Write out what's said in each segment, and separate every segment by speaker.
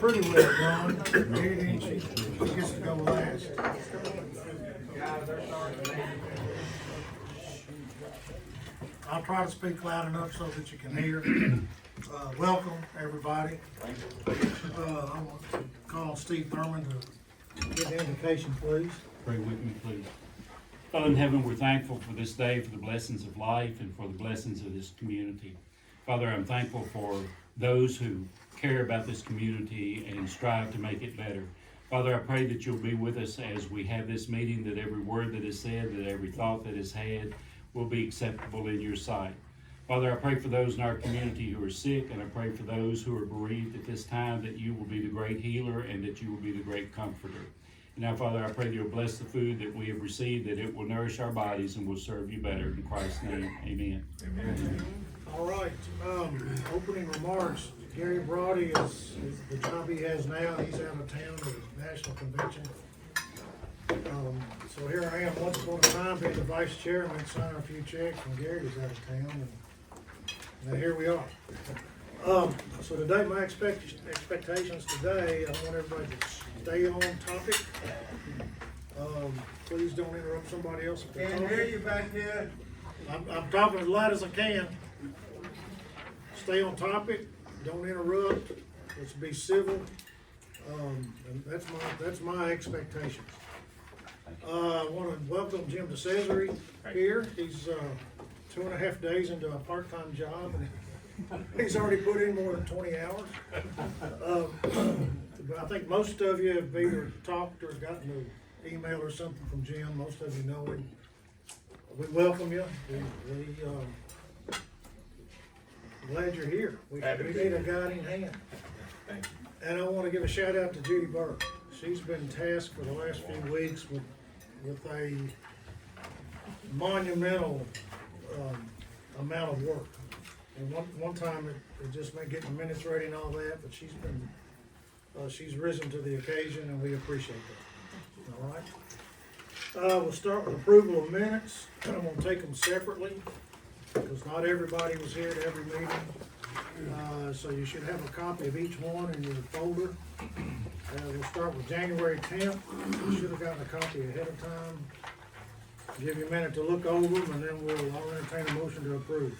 Speaker 1: pretty well done. She gets to go last. I'll try to speak loud enough so that you can hear. Welcome, everybody. I want to call Steve Thurman to give the invocation, please.
Speaker 2: Pray with me, please. Father in heaven, we're thankful for this day, for the blessings of life, and for the blessings of this community. Father, I'm thankful for those who care about this community and strive to make it better. Father, I pray that you'll be with us as we have this meeting, that every word that is said, that every thought that is had will be acceptable in your sight. Father, I pray for those in our community who are sick, and I pray for those who are bereaved at this time, that you will be the great healer and that you will be the great comforter. And now, Father, I pray that you'll bless the food that we have received, that it will nourish our bodies and will serve you better. In Christ's name, amen.
Speaker 1: Amen. All right, opening remarks. Gary Brody is the job he has now. He's out of town at the national convention. So here I am, once upon a time, being the vice chairman, signing a few checks when Gary was out of town, and now here we are. So today, my expectations today, I want everybody to stay on topic. Please don't interrupt somebody else if they're talking.
Speaker 3: Can't hear you back there.
Speaker 1: I'm talking as loud as I can. Stay on topic, don't interrupt, let's be civil, and that's my expectations. I want to welcome Jim DeCesare here. He's 2.5 days into a part-time job, and he's already put in more than 20 hours. But I think most of you have either talked or gotten an email or something from Jim. Most of you know him. We welcome you. Glad you're here. We need a guiding hand.
Speaker 3: Thank you.
Speaker 1: And I want to give a shout out to Judy Burke. She's been tasked for the last few weeks with a monumental amount of work. And one time it just meant getting minutes ready and all that, but she's risen to the occasion, and we appreciate that. All right. We'll start with approval of minutes. I'm going to take them separately, because not everybody was here at every meeting. So you should have a copy of each one in your folder. We'll start with January 10th. You should have gotten a copy ahead of time. Give you a minute to look over them, and then I'll entertain a motion to approve.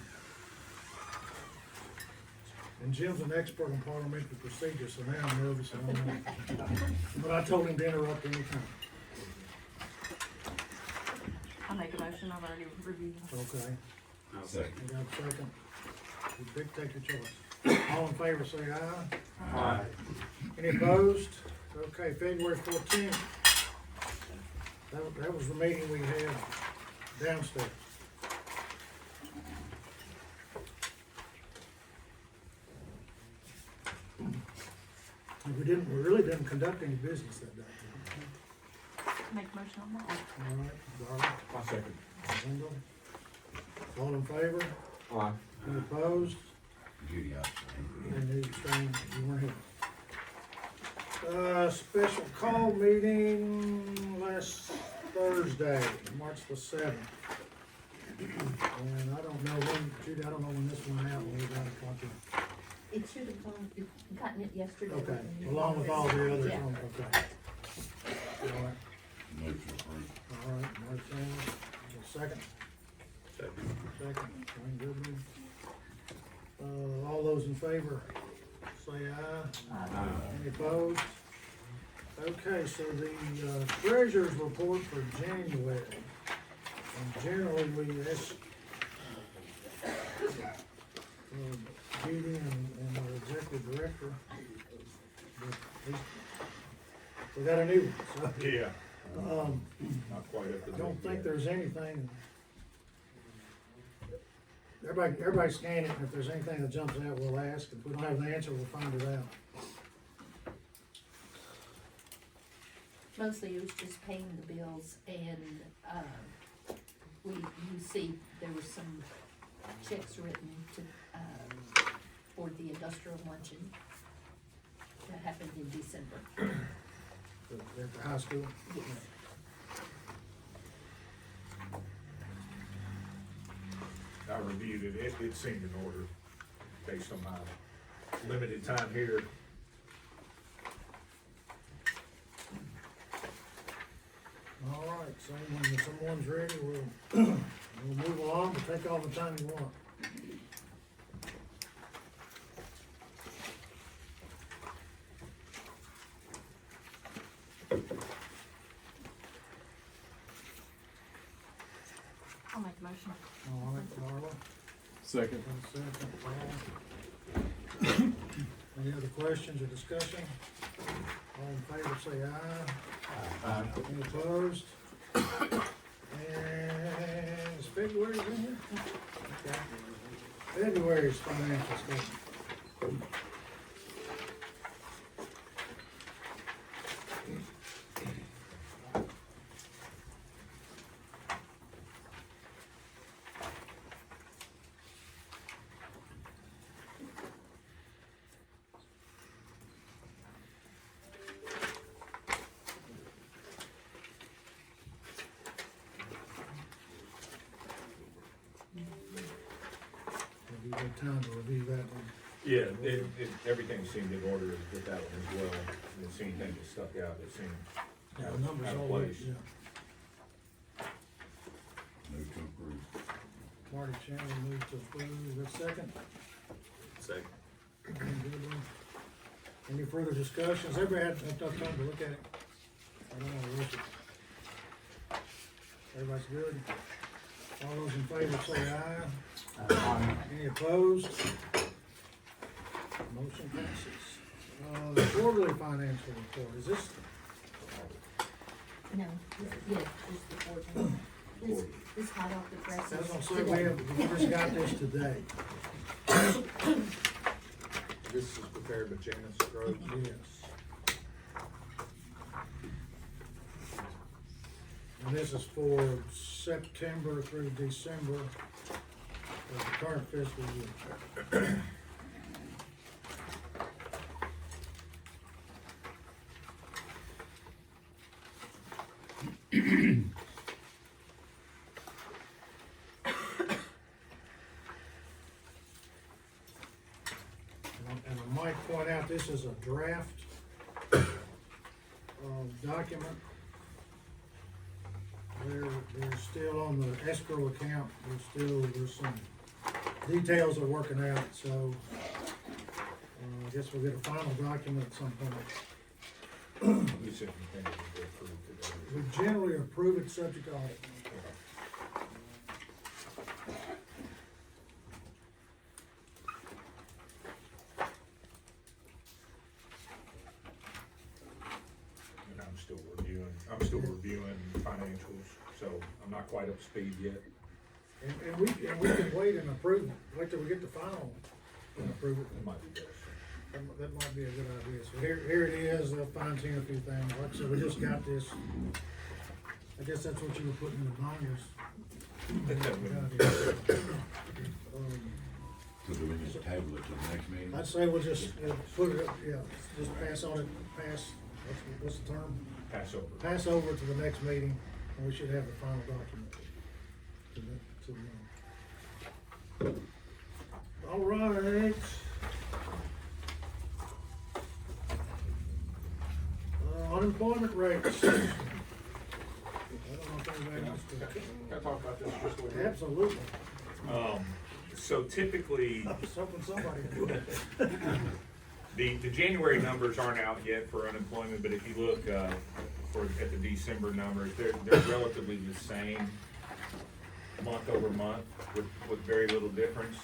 Speaker 1: And Jim's an expert on parliamentary procedure, so now I'm nervous. But I told him to interrupt any time.
Speaker 4: I'll make a motion, I've already reviewed them.
Speaker 1: Okay.
Speaker 3: I'll second.
Speaker 1: You got a second? You take your choice. All in favor, say aye.
Speaker 3: Aye.
Speaker 1: Any opposed? Okay, February 14th. That was the meeting we had downstairs. We really didn't conduct any business that day.
Speaker 4: Make a motion on that.
Speaker 1: All right, Darrell,
Speaker 3: I'll second.
Speaker 1: Wendell. All in favor?
Speaker 3: Aye.
Speaker 1: Any opposed?
Speaker 3: Judy,
Speaker 1: And you abstained, you weren't here. Special call meeting last Thursday, March the 7th. And I don't know when, Judy, I don't know when this went out, when we got a copy.
Speaker 5: It should have gotten it yesterday.
Speaker 1: Okay, along with all the others,
Speaker 5: Yeah.
Speaker 1: okay. All right,
Speaker 3: Move to approve.
Speaker 1: all right, March 7th, second, Wayne Goodman. All those in favor, say aye.
Speaker 3: Aye.
Speaker 1: Any opposed? Okay, so the treasurer's report for January. And generally, we ask Judy and our executive director, but we got a new one, so.
Speaker 3: Yeah. Not quite up to
Speaker 1: I don't think there's anything. Everybody scan it, and if there's anything that jumps out, we'll ask. If we don't have the answer, we'll find it out.
Speaker 5: Mostly it was just paying the bills, and, you see, there were some checks written to, for the industrial luncheon that happened in December.
Speaker 1: At the high school.
Speaker 5: Yes.
Speaker 6: I reviewed it, it seemed in order based on my limited time here.
Speaker 1: Same when someone's ready, we'll move along, but take all the time you want.
Speaker 4: I'll make a motion.
Speaker 1: All right, Darla.
Speaker 7: Second.
Speaker 1: Second, Paul. Any other questions or discussion? All in favor, say aye.
Speaker 7: Aye.
Speaker 1: Any opposed? And is February in here? Okay. February's financial statement. Have you had time to review that one?
Speaker 6: Yeah, everything seemed in order with that one as well. Didn't see anything that stuck out, that seemed
Speaker 1: Yeah,
Speaker 6: out
Speaker 1: the
Speaker 6: of
Speaker 1: numbers
Speaker 6: out of
Speaker 1: all,
Speaker 6: place.
Speaker 1: yeah.
Speaker 3: Move to approve.
Speaker 1: Marty Chandler moved to approve, is there a second?
Speaker 6: Second.
Speaker 1: Any further discussions? Everybody had enough time to look at it? I don't wanna rush it. Everybody's good? All those in favor say aye. Any opposed? Motion passes. The quarterly financial report, is this,
Speaker 5: No, yeah, just the 14. This hot off the presses.
Speaker 1: I was gonna say, we just got this today.
Speaker 6: This is prepared by Janice Rhodes.
Speaker 1: Yes. And this is for September through December of the current fiscal year. And I might point out, this is a draft document. They're still on the escrow account, there's some details they're working out, so I guess we'll get a final document at some point.
Speaker 6: You said you think it would be approved today.
Speaker 1: We generally approve it subject to audit.
Speaker 6: And I'm still reviewing financials, so I'm not quite up to speed yet.
Speaker 1: And we can wait and approve it, wait till we get the final and approve it.
Speaker 6: It might be better.
Speaker 1: That might be a good idea. So here it is, they'll fine tune a few things. Like I said, we just got this. I guess that's what you were putting in the binders.
Speaker 3: So do we need to table it to the next meeting?
Speaker 1: I'd say we'll just put it up, yeah, just pass on it, what's the term?
Speaker 6: Passover.
Speaker 1: Pass over to the next meeting, and we should have the final document. All right. Unemployment rates. I don't know if anybody wants
Speaker 6: Can
Speaker 1: to.
Speaker 6: I talk about this just a little bit?
Speaker 1: Absolutely.
Speaker 6: So typically,
Speaker 1: I was hoping somebody would.
Speaker 6: the January numbers aren't out yet for unemployment, but if you look, at the December numbers, they're relatively the same month over month with very little difference.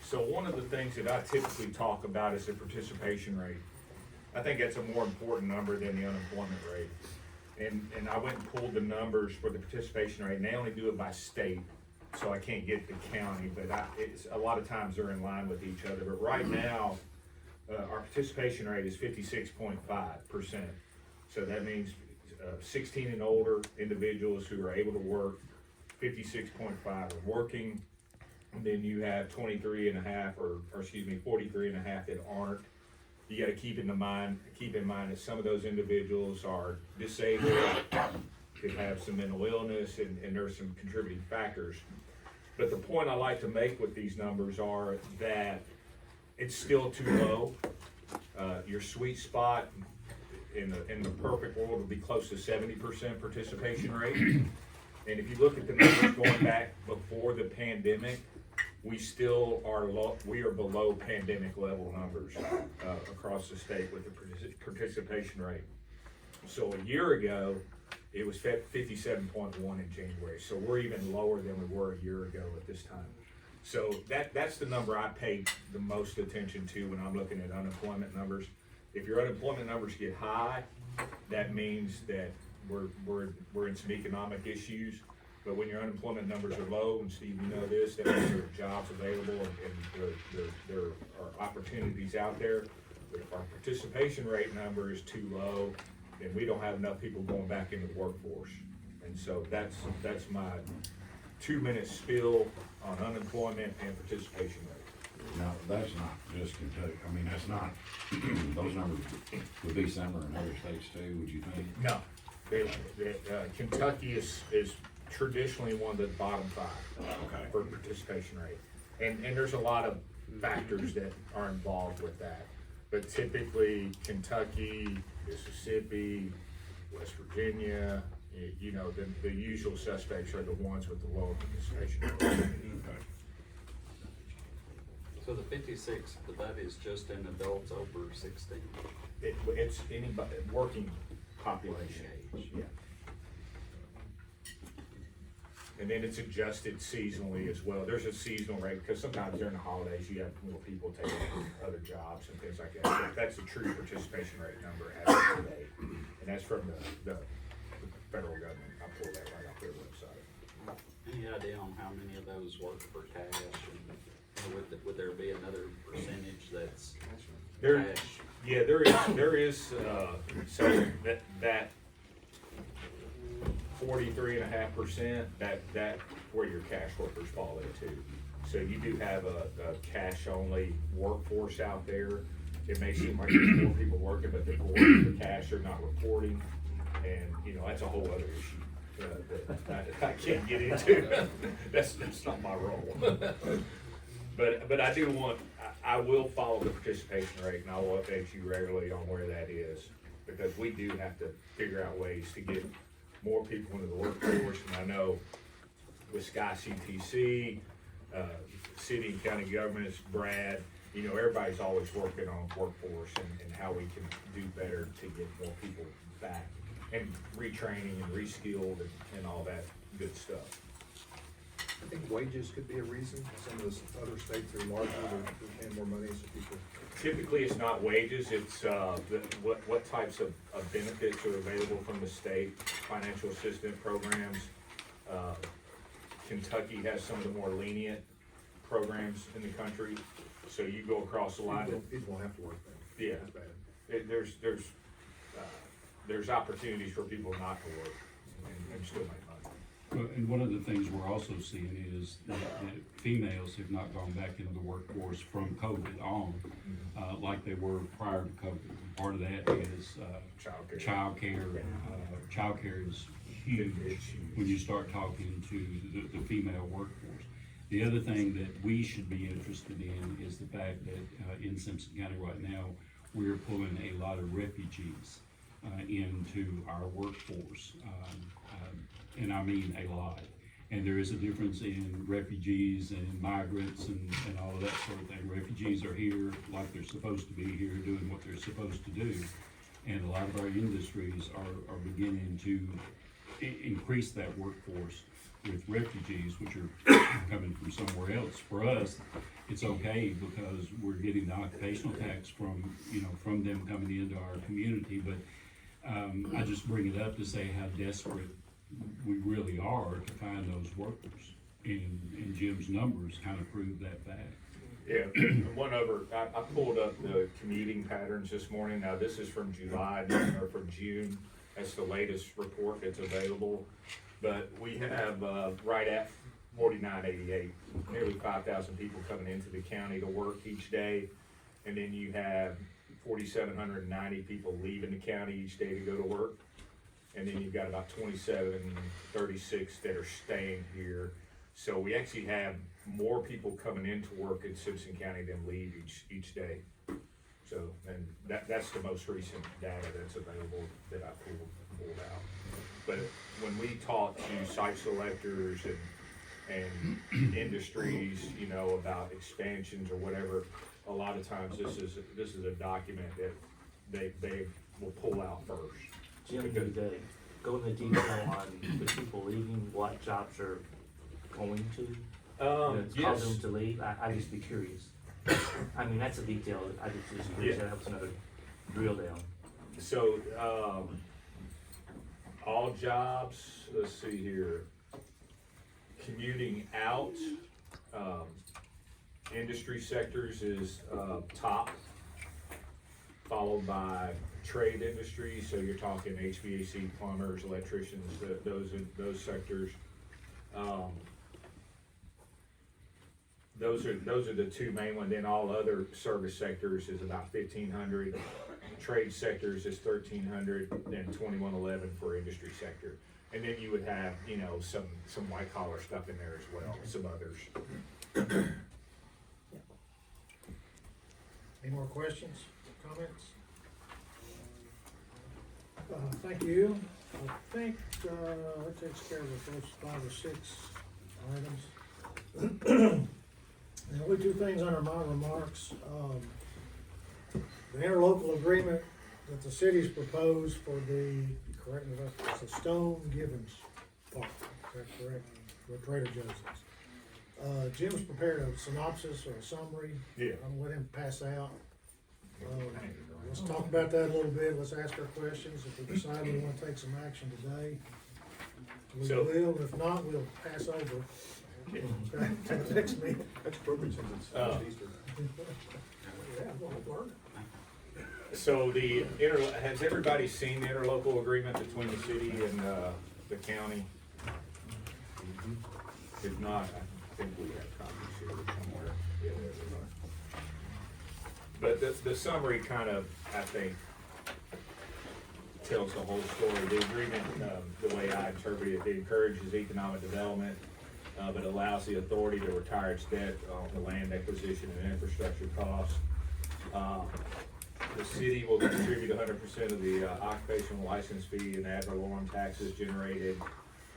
Speaker 6: So one of the things that I typically talk about is the participation rate. I think that's a more important number than the unemployment rate. And I went and pulled the numbers for the participation rate, and they only do it by state, so I can't get the county, but it's, a lot of times they're in line with each other. But right now, our participation rate is 56.5%. So that means 16 and older individuals who are able to work, 56.5 are working. And then you have 23 and a half, or excuse me, 43 and a half that aren't. You gotta keep in mind that some of those individuals are disabled, could have some mental illness, and there's some contributing factors. But the point I like to make with these numbers are that it's still too low. Your sweet spot in the perfect world, it'll be close to 70% participation rate. And if you look at the numbers going back before the pandemic, we still are we are below pandemic level numbers across the state with the participation rate. So a year ago, it was 57.1 in January, so we're even lower than we were a year ago at this time. So that's the number I pay the most attention to when I'm looking at unemployment numbers. If your unemployment numbers get high, that means that we're in some economic issues. But when your unemployment numbers are low, and Steve, you know this, that means there are jobs available and there are opportunities out there. But if our participation rate number is too low, then we don't have enough people going back into the workforce. And so that's my 2-minute spiel on unemployment and participation rate.
Speaker 3: Now, that's not just Kentucky, I mean, that's not, those numbers would be similar in other states too, would you think?
Speaker 6: No, Kentucky is traditionally one of the bottom 5
Speaker 3: Okay.
Speaker 6: for participation rate. And there's a lot of factors that are involved with that. But typically Kentucky, Mississippi, West Virginia, you know, the usual suspects are the ones with the lower participation rate.
Speaker 8: So the 56, that is just in adults over 16.
Speaker 6: It's anybody, working population age, yeah. And then it's adjusted seasonally as well. There's a seasonal rate, because sometimes during the holidays, you have more people taking other jobs and things like that. That's the true participation rate number as of today. And that's from the federal government. I pulled that right off their website.
Speaker 8: Any idea on how many of those work for cash? And would there be another percentage that's
Speaker 6: There,
Speaker 8: cash?
Speaker 6: yeah, there is, so that 43.5%, that where your cash workers fall into. So you do have a cash only workforce out there. It may seem like there's more people working, but the cash are not reporting, and you know, that's a whole other issue that I can't get into. That's not my role. But I do want, I will follow the participation rate, and I will update you regularly on where that is, because we do have to figure out ways to get more people into the workforce. And I know with Sky CTC, city and county governments, Brad, you know, everybody's always working on workforce and how we can do better to get more people back and retraining and reskilled and all that good stuff.
Speaker 9: I think wages could be a reason. Some of those other states are larger, they're paying more money, so people.
Speaker 6: Typically, it's not wages, it's what types of benefits are available from the state, financial assistance programs. Kentucky has some of the more lenient programs in the country, so you go across the line.
Speaker 9: People don't have to work then.
Speaker 6: Yeah.
Speaker 9: That's bad.
Speaker 6: There's opportunities for people not to work and still make money.
Speaker 2: Well, and one of the things we're also seeing is that females have not gone back into the workforce from COVID on, like they were prior to COVID. Part of that is childcare. Childcare is huge when you start talking to the female workforce. The other thing that we should be interested in is the fact that in Simpson County right now, we're pulling a lot of refugees into our workforce. And I mean a lot. And there is a difference in refugees and migrants and all of that sort of thing. Refugees are here like they're supposed to be here, doing what they're supposed to do. And a lot of our industries are beginning to increase that workforce with refugees, which are coming from somewhere else. For us, it's okay because we're getting the occupational tax from them coming into our community. But I just bring it up to say how desperate we really are to find those workers, and Jim's numbers kind of prove that fact.
Speaker 6: Yeah, I pulled up the commuting patterns this morning. Now this is from July, or from June. That's the latest report that's available. But we have right at 4988, nearly 5,000 people coming into the county to work each day. And then you have 4,790 people leaving the county each day to go to work. And then you've got about 2736 that are staying here. So we actually have more people coming into work in Simpson County than leave each day. So, and that's the most recent data that's available that I pulled out. But when we talk to site selectors and industries, you know, about expansions or whatever, a lot of times this is a document that they will pull out first.
Speaker 10: Jim,
Speaker 6: Because-
Speaker 10: would go into detail on the people leaving, what jobs are going to? That's caused them
Speaker 6: Yes,
Speaker 10: to leave? I'd just be curious. I mean, that's a detail, I just curious,
Speaker 6: Yeah.
Speaker 10: that helps another drill down.
Speaker 6: so, all jobs, let's see here, commuting out, industry sectors is, top, followed by trade industries, so you're talking HVAC, plumbers, electricians, those sectors. Those are the two main ones, then all other service sectors is about 1,500, trade sectors is 1,300, and 2,111 for industry sector. And then you would have, you know, some white collar stuff in there as well, some others.
Speaker 1: Any more questions, comments? Thank you. I think, that takes care of the first 5 or 6 items. The only 2 things under my remarks, the interlocal agreement that the city's proposed for the, correct me if it's the Stone Givens Park, is that correct? Where Trader Joe's is. Jim's prepared a synopsis or a summary.
Speaker 6: Yeah.
Speaker 1: I'm gonna let him pass out. Let's talk about that a little bit, let's ask our questions, if we decide we wanna take some action today, we
Speaker 6: So-
Speaker 1: will, if not, we'll pass over. Okay, to the next meeting.
Speaker 9: That's appropriate since it's Easter.
Speaker 1: Yeah, I'm gonna learn.
Speaker 6: So has everybody seen the interlocal agreement between the city and, the county? If not, I think we have copies here somewhere. Yeah, there we are. But the summary kind of, I think, tells the whole story. The agreement, the way I interpret it encourages economic development, but allows the authority to retire its debt on the land acquisition and infrastructure costs. The city will contribute 100% of the occupational license fee and ad valorem taxes generated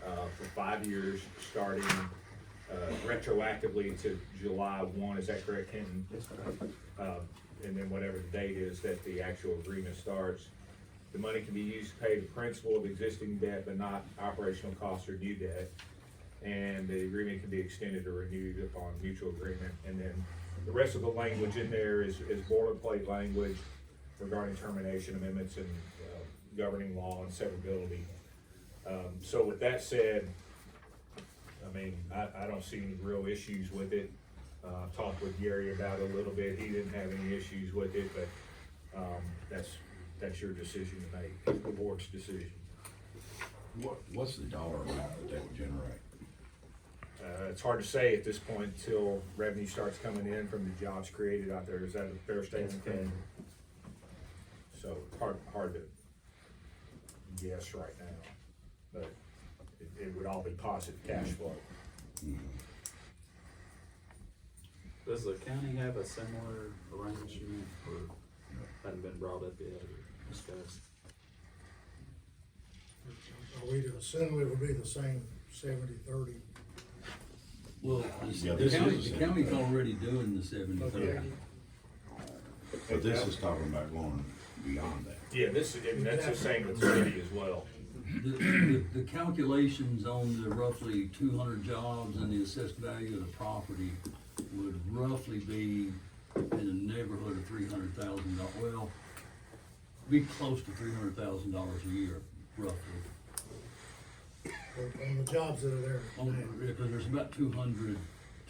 Speaker 6: for 5 years, starting retroactively to July 1. Is that correct, Kenton? And then whatever the date is that the actual agreement starts. The money can be used to pay the principal of existing debt, but not operational costs or new debt. And the agreement can be extended or renewed upon mutual agreement. And then the rest of the language in there is boilerplate language regarding termination amendments and governing law and severability. So with that said, I mean, I don't see any real issues with it. Talked with Gary about it a little bit. He didn't have any issues with it, but that's your decision to make, the board's decision.
Speaker 3: What's the dollar amount that they would generate?
Speaker 6: It's hard to say at this point until revenue starts coming in from the jobs created out there. Is that a fair statement, Ken? So hard to guess right now, but it would all be positive cash flow.
Speaker 8: Does the county have a similar arrangement, or hadn't been brought up yet or discussed?
Speaker 1: Are we to assume it would be the same 70-30?
Speaker 11: Well,
Speaker 3: Yeah,
Speaker 11: the
Speaker 3: this
Speaker 11: county,
Speaker 3: is-
Speaker 11: the county's already doing the 70-30.
Speaker 1: Okay.
Speaker 3: But this is talking about going beyond that.
Speaker 6: Yeah, and that's the same with the city as well.
Speaker 11: The calculations on the roughly 200 jobs and the assessed value of the property would roughly be in the neighborhood of $300,000, well, be close to $300,000 a year, roughly.
Speaker 1: On the jobs that are there.
Speaker 11: Because there's about 200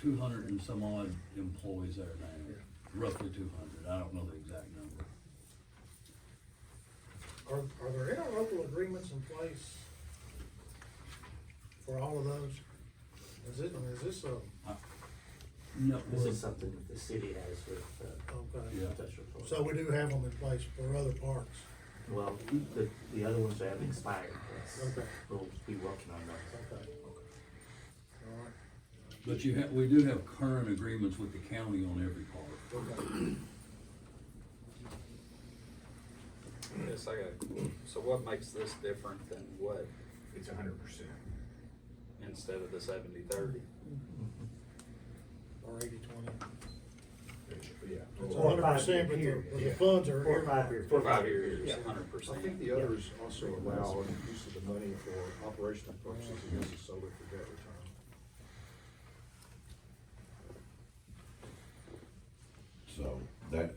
Speaker 11: and some odd employees there now, roughly 200, I don't know the exact number.
Speaker 1: Are there interlocal agreements in place for all of those? Is this a,
Speaker 11: No,
Speaker 10: This
Speaker 11: well,
Speaker 10: is something that the city has with,
Speaker 1: okay,
Speaker 11: Yeah.
Speaker 10: industrial. park.
Speaker 1: so we do have them in place for other parks?
Speaker 10: Well, the other ones have expired, yes.
Speaker 1: Okay.
Speaker 10: We'll be working on those.
Speaker 1: Okay. All right,
Speaker 11: but we do have current agreements with the county on every part.
Speaker 1: okay.
Speaker 8: Yes, I got, so what makes this different than what,
Speaker 6: It's 100%.
Speaker 8: instead of the 70-30?
Speaker 1: Or 80/20.
Speaker 6: Yeah.
Speaker 1: It's
Speaker 10: Or
Speaker 1: 100%, but the
Speaker 6: Yeah.
Speaker 1: funds are.
Speaker 10: 4 or 5 years.
Speaker 6: For 5 years.
Speaker 8: It's
Speaker 9: I
Speaker 8: 100%.
Speaker 9: think the others also allow use of the money for operational purposes against the solar for debt return.
Speaker 3: So that,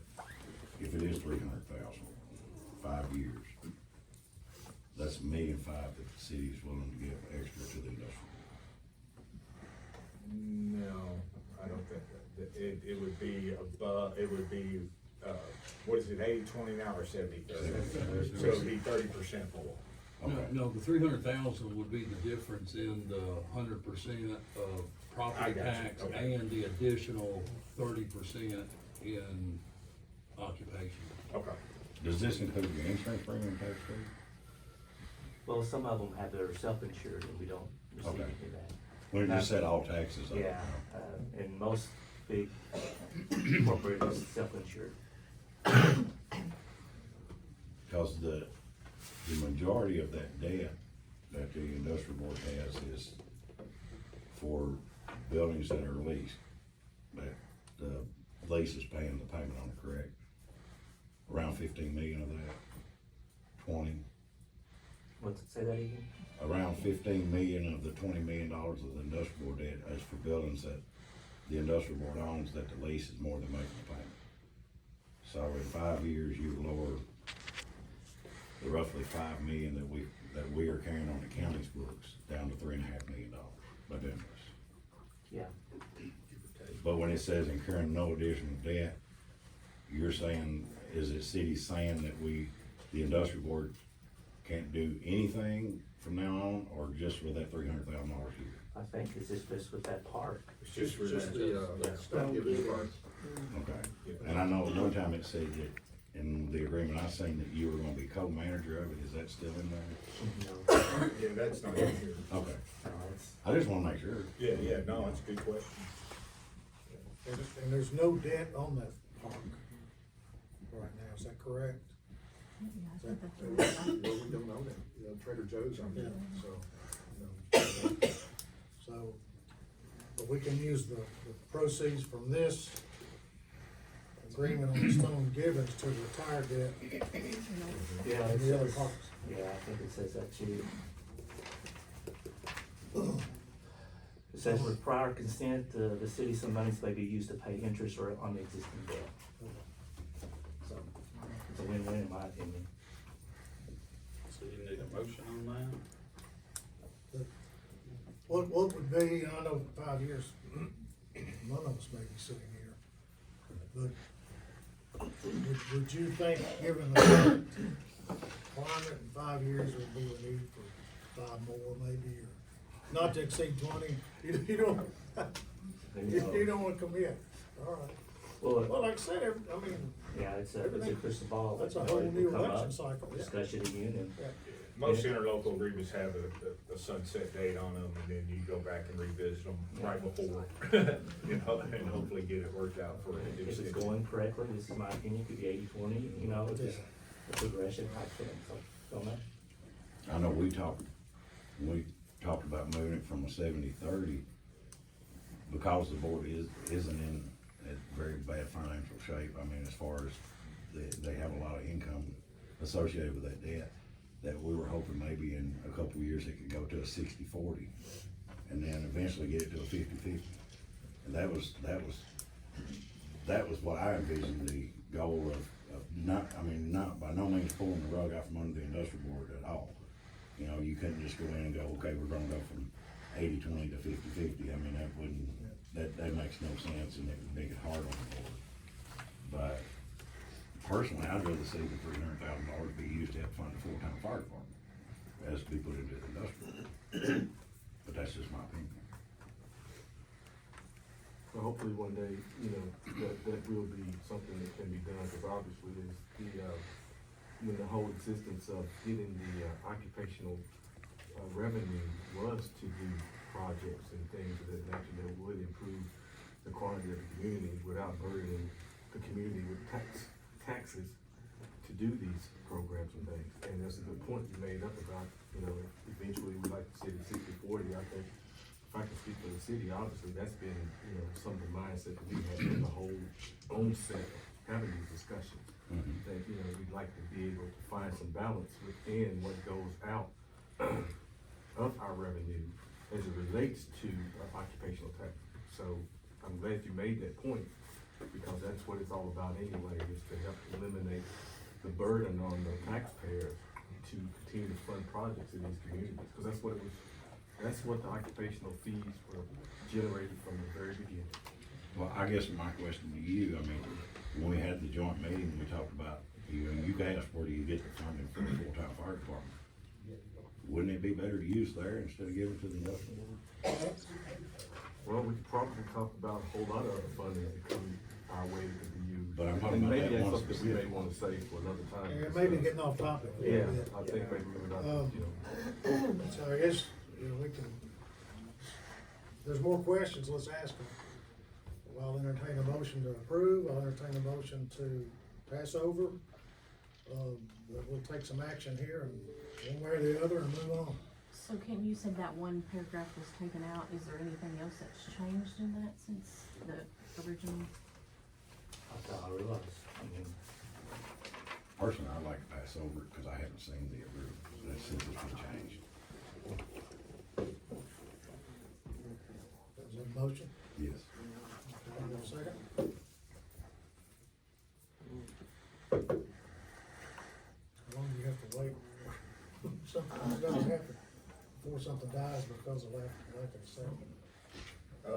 Speaker 3: if it is 300,000, 5 years, that's $1.5 million that the city is willing to give extra to the industrial.
Speaker 6: No, I don't think that, it would be above, it would be, what is it, 80/20 now or 70/30? So it'd be 30% more.
Speaker 3: Okay.
Speaker 11: No, the 300,000 would be the difference in the 100% of
Speaker 6: I
Speaker 11: property
Speaker 6: got you.
Speaker 11: tax
Speaker 6: Okay.
Speaker 11: and the additional 30% in occupation.
Speaker 6: Okay.
Speaker 3: Does this include the insurance premium tax too?
Speaker 10: Well, some of them have their self-insured and we don't receive
Speaker 3: Okay.
Speaker 10: any of that.
Speaker 3: When you just said all taxes.
Speaker 10: Yeah, and most big corporations self-insured.
Speaker 3: Because the majority of that debt that the industrial board has is for buildings that are leased. That the lease is paying the payment on it, correct? Around 15 million of that, 20.
Speaker 10: What's it, say that again?
Speaker 3: Around 15 million of the $20 million of the industrial board debt is for buildings that the industrial board owns, that the lease is more than making the payment. So in 5 years, you lower the roughly 5 million that we are carrying on the county's books down to $3.5 million by doing this.
Speaker 10: Yeah.
Speaker 3: But when it says incurring no additional debt, you're saying, is it city saying that the industrial board can't do anything from now on, or just with that $300,000 a year?
Speaker 10: I think it's just with that part.
Speaker 6: It's just for
Speaker 9: Just
Speaker 6: that.
Speaker 9: the, stuff given first.
Speaker 3: Okay, and I know at one time it said that in the agreement I seen that you were gonna be co-manager of it, is that still in there?
Speaker 10: No,
Speaker 6: Yeah, that's not in here.
Speaker 3: Okay,
Speaker 10: no, it's,
Speaker 3: I just wanna make sure.
Speaker 6: Yeah, no, that's a good question.
Speaker 1: And there's no debt on that park right now, is that correct?
Speaker 9: Well, we don't own it, you know, Trader Joe's on it, so, you know.
Speaker 1: So, but we can use the proceeds from this agreement on Stone Gibbons to retire debt
Speaker 10: yeah,
Speaker 1: in
Speaker 10: it
Speaker 1: the other
Speaker 10: says,
Speaker 1: parks.
Speaker 10: yeah, I think it says that too. It says with prior consent, the city some monies may be used to pay interest or on the existing debt. So, it's a win-win in my opinion.
Speaker 8: So you need a motion on that?
Speaker 1: What would be, I know 5 years, none of us may be sitting here, but would you think, given the current climate, in 5 years, there'd be a need for 5 more maybe, or not to exceed 20? You don't, you don't wanna commit, all right. Well,
Speaker 10: Well,
Speaker 1: like I said, I mean,
Speaker 10: yeah, it's a crystal ball.
Speaker 1: that's a
Speaker 10: You know,
Speaker 1: whole
Speaker 10: it
Speaker 1: new
Speaker 10: will come
Speaker 1: election
Speaker 10: up,
Speaker 1: cycle, yeah.
Speaker 10: Discuss it again and.
Speaker 1: Yeah.
Speaker 6: Most interlocal agreements have a sunset date on them, and then you go back and revisit them right before, you know, and hopefully get it worked out for it.
Speaker 10: If it's going correctly, this is my opinion, could be 80/20, you know, it's just a progression type thing, so, don't know.
Speaker 3: I know we talked about moving it from a 70/30 because the board isn't in a very bad financial shape. I mean, as far as they have a lot of income associated with that debt, that we were hoping maybe in a couple of years it could go to a 60/40 and then eventually get it to a 50/50. And that was what I envisioned the goal of not by no means pulling the rug out from under the industrial board at all. You know, you couldn't just go in and go, okay, we're gonna go from 80/20 to 50/50. I mean, that makes no sense, and it would make it hard on the board. But personally, I'd rather see the $300,000 be used to help fund a full-time fire department as to be put into the industrial. But that's just my opinion.
Speaker 7: So hopefully one day, you know, that will be something that can be done, because obviously the whole existence of getting the occupational revenue was to do projects and things of that nature that would improve the quality of the community without burdening the community with taxes. to do these programs and things. And there's a good point you made up about, you know, eventually we'd like to see the 60/40. I think, if I can speak for the city, obviously that's been, you know, some of the mindset that we have in the whole onset of having these discussions. That, you know, we'd like to be able to find some balance within what goes out of our revenue as it relates to occupational tax. So I'm glad you made that point, because that's what it's all about anyway, is to help eliminate the burden on the taxpayers to continue to fund projects in these communities, because that's what it was, that's what the occupational fees were generated from the very beginning.
Speaker 3: Well, I guess my question to you, I mean, when we had the joint meeting, we talked about, you asked where do you get the funding for the full-time fire department? Wouldn't it be better to use there instead of giving it to the industrial board?
Speaker 7: Well, we could probably talk about a whole lot of other funding that come our way that could be used.
Speaker 3: But I'm talking
Speaker 7: And
Speaker 3: about
Speaker 7: maybe
Speaker 3: that
Speaker 7: that's
Speaker 3: one
Speaker 7: something we may
Speaker 3: specific
Speaker 7: wanna say for another time.
Speaker 1: Yeah, maybe getting off topic. a little
Speaker 7: Yeah,
Speaker 1: bit.
Speaker 7: I think maybe we would, you know.
Speaker 1: So I guess, you know, we can, if there's more questions, let's ask them. I'll entertain a motion to approve, I'll entertain a motion to pass over. We'll take some action here, and one way or the other, and move on.
Speaker 4: So Ken, you said that one paragraph was taken out. Is there anything else that's changed in that since the original?
Speaker 10: I thought I realized, I mean,
Speaker 3: Personally, I'd like to pass over it because I haven't seen the agreement, that's since it's been changed.
Speaker 1: Is there a motion?
Speaker 3: Yes.
Speaker 1: Can I have a second? How long do you have to wait? Something's gonna happen before something dies because of lack of a second.
Speaker 6: I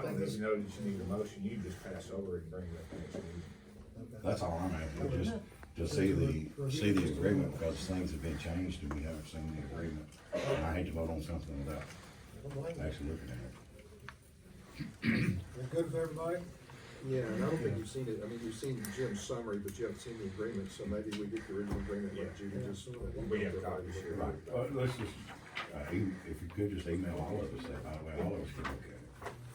Speaker 6: don't even know that you need a motion, you just pass over it and bring it up next meeting.
Speaker 1: Okay.
Speaker 3: That's all I'm asking, just to see the agreement, because things have been changed and we haven't seen the agreement. And I hate to vote on something without
Speaker 1: I don't blame you.
Speaker 3: actually looking at it.
Speaker 1: We're good with everybody?
Speaker 9: Yeah, and I don't think you've seen it, I mean, you've seen Jim's summary, but you haven't seen the agreement, so maybe we get the original agreement, like Judy just.
Speaker 6: We have copies here.
Speaker 3: Right, let's just, if you could just email all of us, that way all of us can look at it,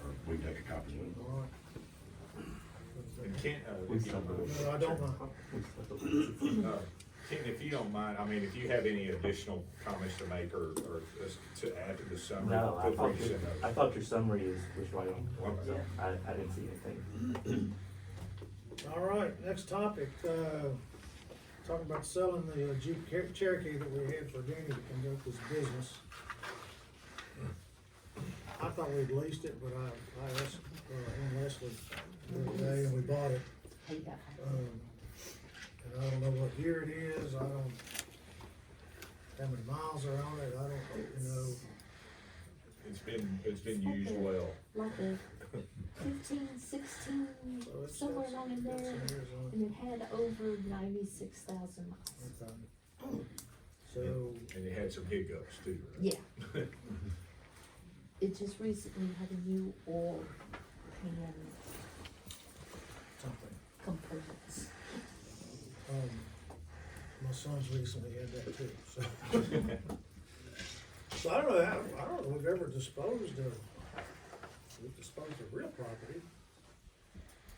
Speaker 3: or we can take a copy of it.
Speaker 1: All right.
Speaker 6: And Ken, if you don't mind,
Speaker 1: No, I don't mind.
Speaker 6: Ken, if you don't mind, I mean, if you have any additional comments to make or to add to the summary,
Speaker 10: no,
Speaker 6: feel free to send those.
Speaker 10: I thought your summary was right on point, so
Speaker 6: Okay.
Speaker 10: I didn't see anything.
Speaker 1: All right, next topic, talking about selling the Jeep Cherokee that we had for Danny to conduct this business. I thought we'd leased it, but I asked, Ann Leslie the other day, and we bought it.
Speaker 5: Hate that.
Speaker 1: And I don't know what year it is, I don't, how many miles are on it, I don't, you know.
Speaker 6: It's been used well.
Speaker 5: Like a 15, 16,
Speaker 1: So it's-
Speaker 5: somewhere along in
Speaker 1: got
Speaker 5: there,
Speaker 1: some years on it.
Speaker 5: and it had over 96,000 miles.
Speaker 1: Okay. So,
Speaker 6: And it had some hiccups too.
Speaker 5: Yeah. It just recently had a new oil pan
Speaker 1: something,
Speaker 5: components.
Speaker 1: my son's recently had that too, so. So I don't know, I don't know if we've ever disposed of real property.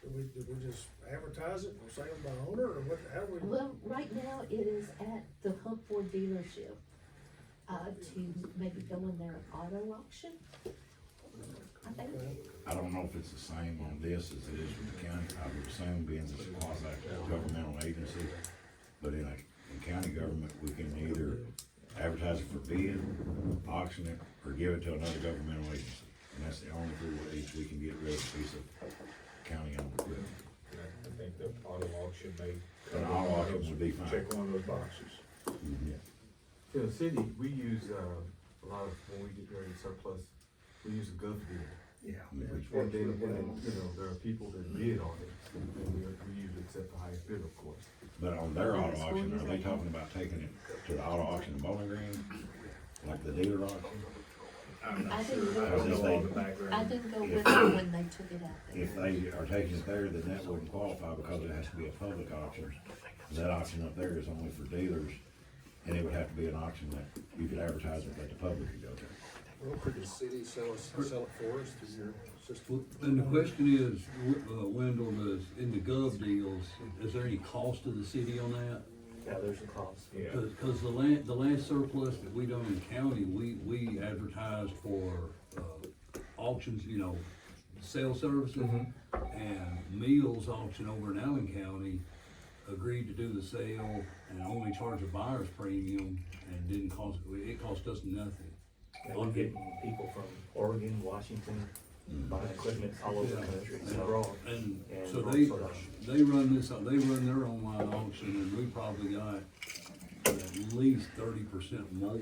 Speaker 1: Did we just advertise it for sale by owner, or what, how do we?
Speaker 5: Well, right now it is at the Hump Ford dealership, to maybe go in their auto auction. I think,
Speaker 3: I don't know if it's the same on this as it is with the county, I would assume being it's a quasi-governmental agency, but in county government, we can either advertise it for bid, auction it, or give it to another governmental agency. And that's the only three ways we can get rid of a piece of county-owned equipment.
Speaker 6: I think the auto auction may.
Speaker 3: An auto auction would be fine.
Speaker 6: Check one of those boxes.
Speaker 7: In the city, we use, a lot of, when we get ready to surplus, we use a gov deal.
Speaker 1: Yeah.
Speaker 7: And then, you know, there are people that bid on it, and we usually accept the highest bid, of course.
Speaker 3: But on their auto auction, are they talking about taking it to the auto auction in Bowling Green, like the dealer auction?
Speaker 6: I'm
Speaker 5: I
Speaker 6: not
Speaker 5: didn't
Speaker 6: sure, I don't know all the background.
Speaker 5: I didn't go with them when they took it out there.
Speaker 3: If they are taking it there, then that wouldn't qualify because it has to be a public auction. That auction up there is only for dealers, and it would have to be an auction that you could advertise it that the public could go to.
Speaker 9: Well, could the city sell it for us through your system?
Speaker 11: And the question is, Wendell, in the gov deals, is there any cost to the city on that?
Speaker 10: Yeah, there's a cost.
Speaker 6: Yeah.
Speaker 11: Cause the land surplus that we done in county, we advertised for, auctions, you know, sale services. And Meals auction over in Allen County agreed to do the sale and only charge a buyer's premium and it cost us nothing.
Speaker 10: And we're getting people from Oregon, Washington, buying equipment all over the country.
Speaker 11: And-
Speaker 10: So,
Speaker 11: And
Speaker 10: and
Speaker 11: so
Speaker 10: we're
Speaker 11: they
Speaker 10: sort of-
Speaker 11: run their online auction and we probably got at least 30% more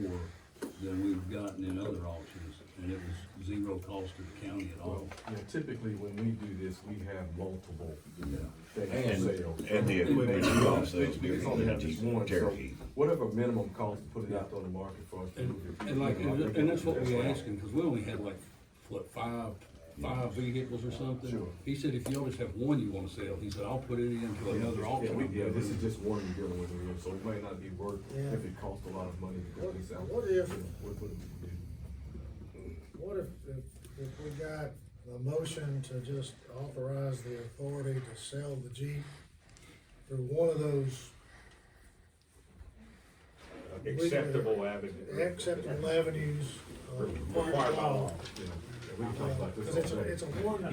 Speaker 11: than we've gotten in other auctions. And it was zero cost to the county at all.
Speaker 7: You know, typically when we do this, we have multiple things
Speaker 3: And,
Speaker 7: for sale.
Speaker 3: and the equipment you also
Speaker 7: It's only have just one, so
Speaker 3: Cherokee.
Speaker 7: whatever minimum cost to put it out on the market for us to move it.
Speaker 11: And that's what we asked him, cause we only had like, what, five vehicles or something?
Speaker 7: Sure.
Speaker 11: He said, if you always have one you wanna sell, he said, I'll put it into another
Speaker 7: Yeah,
Speaker 11: auction.
Speaker 7: this is just one we're dealing with here, so it might not be worth,
Speaker 1: Yeah.
Speaker 7: if it costs a lot of money to put this out.
Speaker 1: What if-
Speaker 7: We'll put it in.
Speaker 1: What if we got a motion to just authorize the authority to sell the Jeep through one of those
Speaker 6: Acceptable avenue.
Speaker 1: acceptable avenues,
Speaker 6: Required by law.
Speaker 7: Yeah, we can talk about this
Speaker 1: Cause
Speaker 7: all day.
Speaker 1: it's a one,
Speaker 7: Yeah,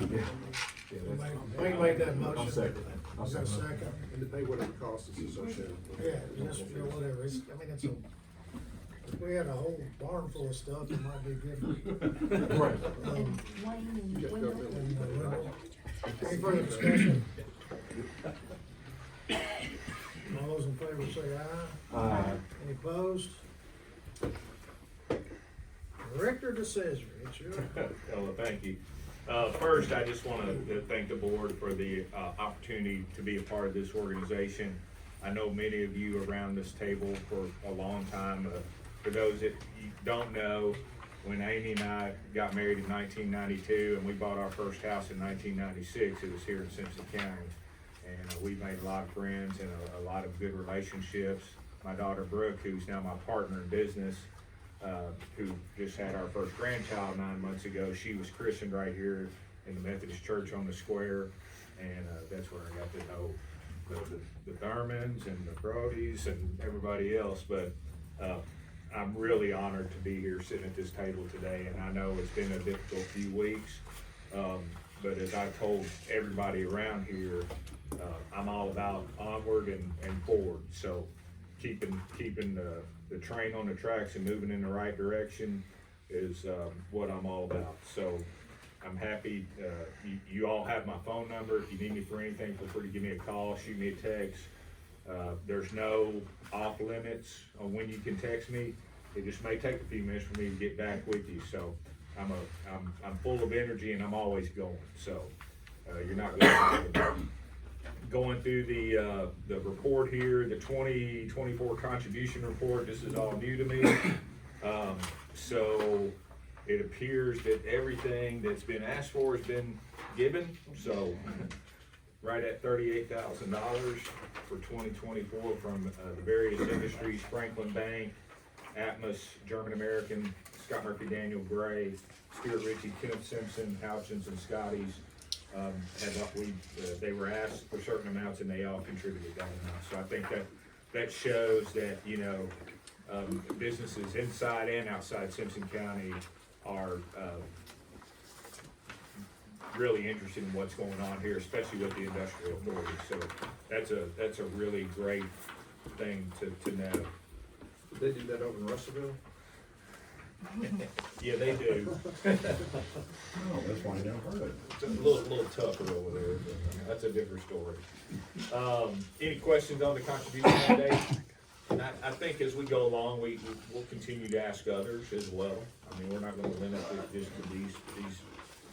Speaker 7: that's-
Speaker 1: we made that motion.
Speaker 7: I'll second. I'll
Speaker 1: Is there a
Speaker 7: second.
Speaker 1: second?
Speaker 9: And to pay whatever cost is associated with it.
Speaker 1: Yeah, just, you know, whatever, it's, I mean, it's a, if we had a whole barn full of stuff, it might be different.
Speaker 7: Right.
Speaker 4: And Wayne and Wendell,
Speaker 1: Any further discussion? All those in favor say aye. Any opposed? Director DeCesare, it's your.
Speaker 6: Oh, well, thank you. First, I just want to thank the board for the opportunity to be a part of this organization. I know many of you around this table for a long time. For those that you don't know, when Amy and I got married in 1992 and we bought our first house in 1996, it was here in Simpson County. And we've made a lot of friends and a lot of good relationships. My daughter Brooke, who's now my partner in business, who just had our first grandchild 9 months ago, she was christened right here in the Methodist Church on the square. And that's where I got to know the Thurmans and the Brodys and everybody else. But I'm really honored to be here sitting at this table today. And I know it's been a difficult few weeks. But as I told everybody around here, I'm all about onward and forward. So keeping the train on the tracks and moving in the right direction is what I'm all about. So I'm happy, you all have my phone number. If you need me for anything, feel free to give me a call, shoot me a text. There's no off limits on when you can text me. It just may take a few minutes for me to get back with you. So I'm full of energy and I'm always going. So you're not going through the report here, the 2024 contribution report. This is all new to me. So it appears that everything that's been asked for has been given. So right at $38,000 for 2024 from the various industries: Franklin Bank, Atmos, German American, Scott Murphy, Daniel Gray, Stuart Ritchie, Franklin-Simpson, Houchins, and Scotty's. They were asked for certain amounts and they all contributed that amount. So I think that shows that, you know, businesses inside and outside Simpson County are really interested in what's going on here, especially with the industrial authority. So that's a really great thing to know.
Speaker 9: Did they do that over in Russellville?
Speaker 6: Yeah, they do.
Speaker 3: Oh, that's why I never heard of it.
Speaker 6: It's a little tougher over there, but that's a different story. Any questions on the contribution mandate? And I think as we go along, we'll continue to ask others as well. I mean, we're not gonna limit it just to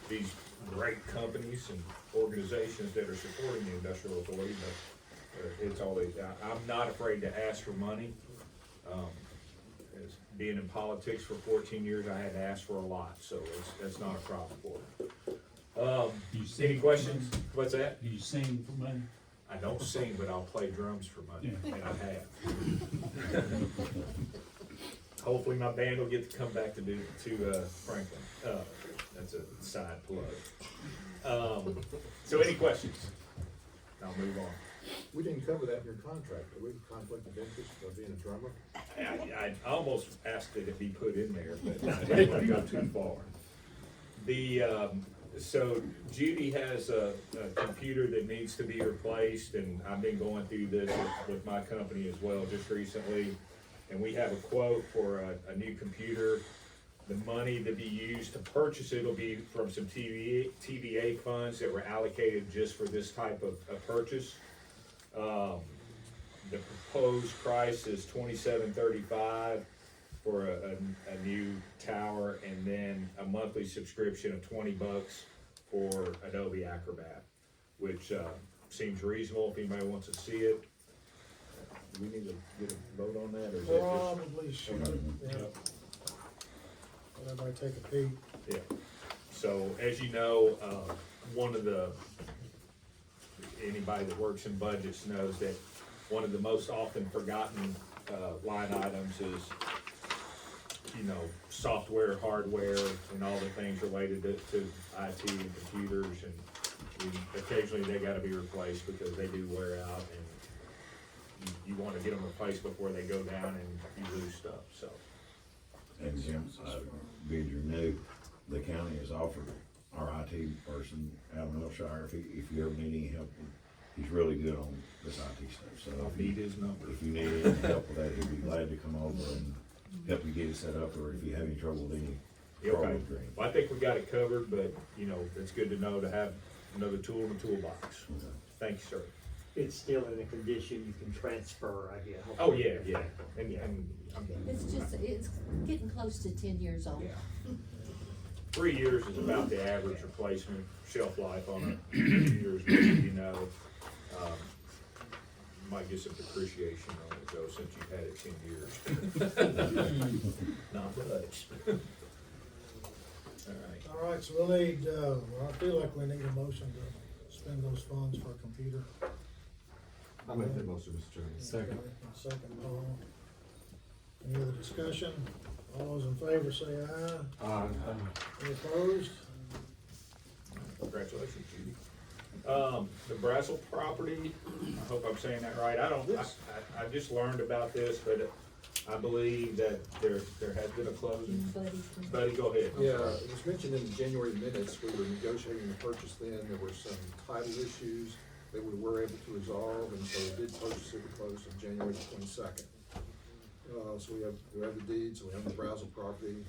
Speaker 6: these great companies and organizations that are supporting the industrial authority, but it's always, I'm not afraid to ask for money. As being in politics for 14 years, I had to ask for a lot, so that's not a problem for me. Any questions? What's that?
Speaker 2: Do you sing for money?
Speaker 6: I don't sing, but I'll play drums for money, and I have. hopefully my band will get to come back to Franklin. That's a side plug. So any questions? I'll move on.
Speaker 9: We didn't cover that in your contract, are we, conflict of interest of being a drummer?
Speaker 6: I almost asked it to be put in there, but I didn't want to go too far. So Judy has a computer that needs to be replaced, and I've been going through this with my company as well just recently. And we have a quote for a new computer. The money to be used to purchase it will be from some TVA funds that were allocated just for this type of purchase. The proposed price is $27.35 for a new tower, and then a monthly subscription of $20 for Adobe Acrobat, which seems reasonable if anybody wants to see it. Do we need to get a vote on that, or is it just?
Speaker 1: Probably should, yeah. Let everybody take a peek.
Speaker 6: Yeah, so as you know, anybody that works in budgets knows that one of the most often forgotten line items is, software, hardware, and all the things related to IT and computers, and occasionally they gotta be replaced because they do wear out, and you wanna get them replaced before they go down and you lose stuff, so.
Speaker 3: And Jim, being your new, the county has offered our IT person, Alan Wilshire, if you ever need any help, he's really good on this IT stuff, so.
Speaker 6: I'll need his number.
Speaker 3: If you need any help with that, he'd be glad to come over and help you get it set up, or if you have any trouble with any
Speaker 6: Okay,
Speaker 3: programs or anything.
Speaker 6: well, I think we got it covered, but, it's good to know to have another tool in the toolbox.
Speaker 3: Okay.
Speaker 6: Thank you, sir.
Speaker 12: It's still in a condition you can transfer, I guess.
Speaker 6: Oh, yeah, and I'm
Speaker 5: It's getting close to 10 years old.
Speaker 6: Yeah. 3 years is about the average replacement shelf life on a computer, as most of you know. Might get some depreciation on it though, since you've had it 10 years. Not much. All right.
Speaker 1: All right, so we'll need, I feel like we need a motion to spend those funds for a computer.
Speaker 9: I make that motion, Mr. Chairman.
Speaker 1: Second. Second, Paul. Any other discussion? All those in favor say aye. Any opposed?
Speaker 6: Congratulations, Judy. The Brazel property, I hope I'm saying that right. I just learned about this, but I believe that there has been a closing. Buddy, go ahead. I'm
Speaker 9: Yeah,
Speaker 6: sorry.
Speaker 9: it was mentioned in the January minutes, we were negotiating the purchase then, there were some title issues that we were able to resolve, and so we did purchase it, we closed on January the 22nd. So we have the deeds, we have the Brazel property.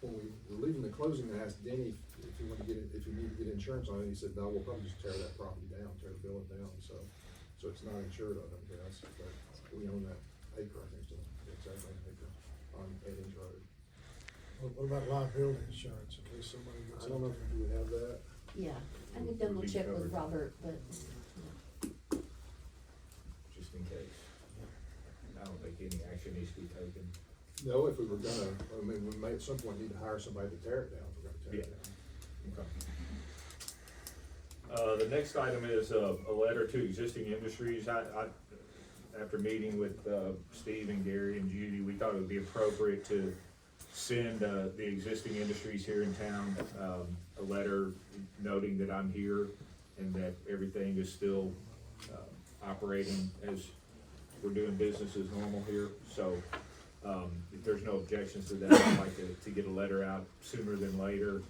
Speaker 9: When we were leaving the closing, I asked Denny if he wanted to if you need to get insurance on it, he said, no, we'll probably just tear that property down, tear the building down, so it's not insured, I don't guess, but we own that acre, I think, so exactly an acre on 8 Inch Road.
Speaker 1: What about liability insurance in case somebody gets?
Speaker 9: I don't know if you would have that.
Speaker 5: Yeah, I could double check with Robert, but
Speaker 6: Just in case. I don't think any action needs to be taken.
Speaker 9: No, if we were gonna, we may at some point need to hire somebody to tear it down, if we're gonna tear it down.
Speaker 6: Okay. The next item is a letter to existing industries. After meeting with Steve and Gary and Judy, we thought it would be appropriate to send the existing industries here in town a letter noting that I'm here and that everything is still operating as we're doing business as normal here. So if there's no objections to that, I'd like to get a letter out sooner than later.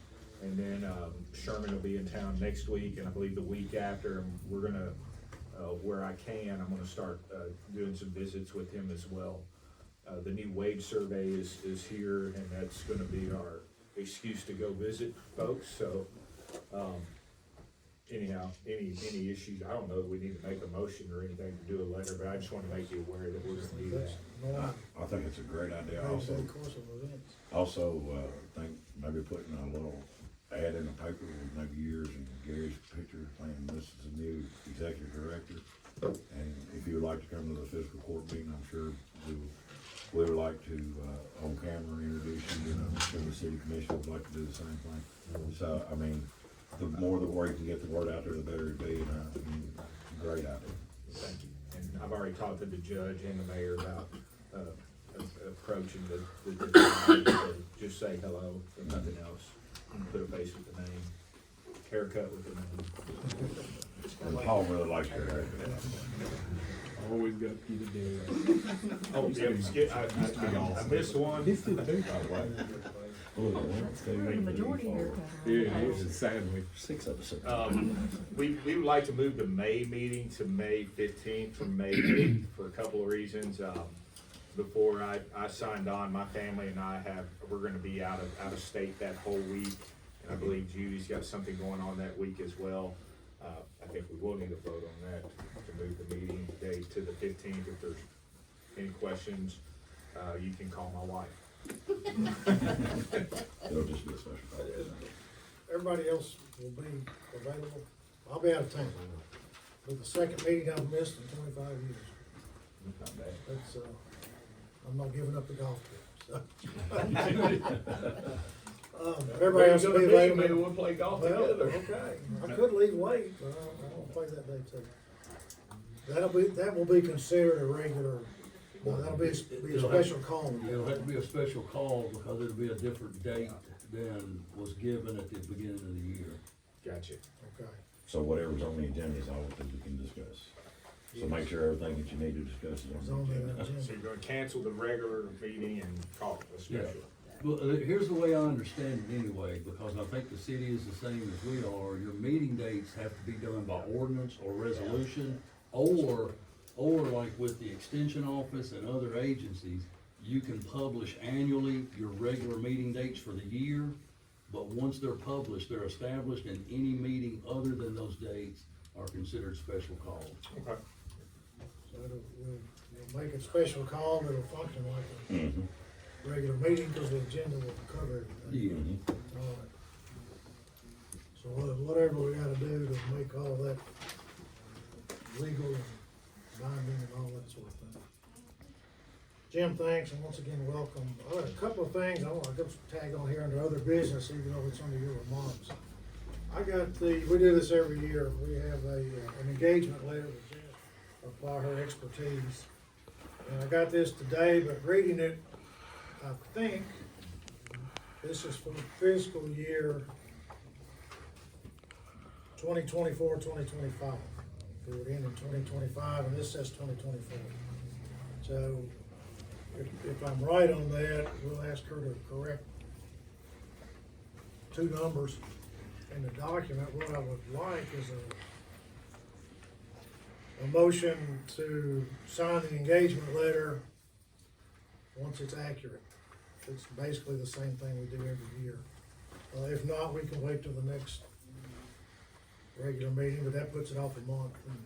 Speaker 6: And then Sherman will be in town next week, and I believe the week after, and we're gonna, where I can, I'm gonna start doing some visits with him as well. The new wage survey is here, and that's gonna be our excuse to go visit folks, so, anyhow, any issues, I don't know if we need to make a motion or anything to do a letter, but I just wanna make you aware that we're gonna do that.
Speaker 3: I think it's a great idea.
Speaker 1: Also,
Speaker 3: Think maybe putting a little ad in the paper with maybe yours and Gary's picture, saying this is a new executive director. And if you would like to come to the fiscal court meeting, I'm sure we would like to, on camera, introduce you, and I'm sure the city commission would like to do the same thing. So, I mean, the more you can get the word out there, the better it'd be, and it's a great idea.
Speaker 6: Thank you. And I've already talked to the judge and the mayor about approaching the deadline, so just say hello, if nothing else. Put a face with the name, haircut with the name.
Speaker 3: And Paul really likes your haircut.
Speaker 8: Always got to keep it there.
Speaker 6: Oh, yeah, I missed one.
Speaker 8: He's still there, by the way.
Speaker 4: The majority haircut.
Speaker 8: Yeah, he's sadly.
Speaker 3: 6 of the 6.
Speaker 6: We would like to move the May meeting to May 15th from May 8th for a couple of reasons. Before I signed on, my family and we're gonna be out of state that whole week. And I believe Judy's got something going on that week as well. I think we will need a vote on that to move the meeting date to the 15th. If there's any questions, you can call my wife.
Speaker 3: It'll just be a special call.
Speaker 1: Everybody else will be available. I'll be out of town. But the second meeting I've missed in 25 years.
Speaker 6: Not bad.
Speaker 1: That's, I'm not giving up the golf trip, so. Everybody else will be available.
Speaker 6: Maybe we'll play golf
Speaker 1: Well,
Speaker 6: together.
Speaker 1: okay, I could leave late, but I won't play that day too. That will be considered a regular, that'll be a special call.
Speaker 11: It'll have to be a special call because it'll be a different date than was given at the beginning of the year.
Speaker 6: Gotcha.
Speaker 1: Okay.
Speaker 3: So whatever's on the agenda is all that we can discuss. So make sure everything that you need to discuss
Speaker 1: It's
Speaker 3: is on
Speaker 1: on
Speaker 3: the
Speaker 1: the
Speaker 3: agenda.
Speaker 1: agenda.
Speaker 6: So you're gonna cancel the regular meeting and call it a special?
Speaker 11: Well, here's the way I understand it anyway, because I think the city is the same as we are. Your meeting dates have to be done by ordinance or resolution, or like with the extension office and other agencies, you can publish annually your regular meeting dates for the year, but once they're published, they're established, and any meeting other than those dates are considered special calls.
Speaker 6: Okay.
Speaker 1: So we'll make a special call that'll function like a
Speaker 3: Mhm.
Speaker 1: regular meeting because the agenda will cover everything.
Speaker 11: Yeah.
Speaker 1: All right. So whatever we gotta do to make all that legal and binding and all that sort of thing. Jim, thanks, and once again, welcome. A couple of things, I want to tag on here under other business, even though it's under your remarks. We do this every year, we have an engagement letter with Jess by her expertise. And I got this today, but reading it, I think this is for fiscal year 2024-2025. It would end in 2025, and this says 2024. So if I'm right on that, we'll ask her to correct two numbers in the document. What I would like is a motion to sign the engagement letter once it's accurate. It's basically the same thing we do every year. If not, we can wait till the next regular meeting, but that puts it off a month, and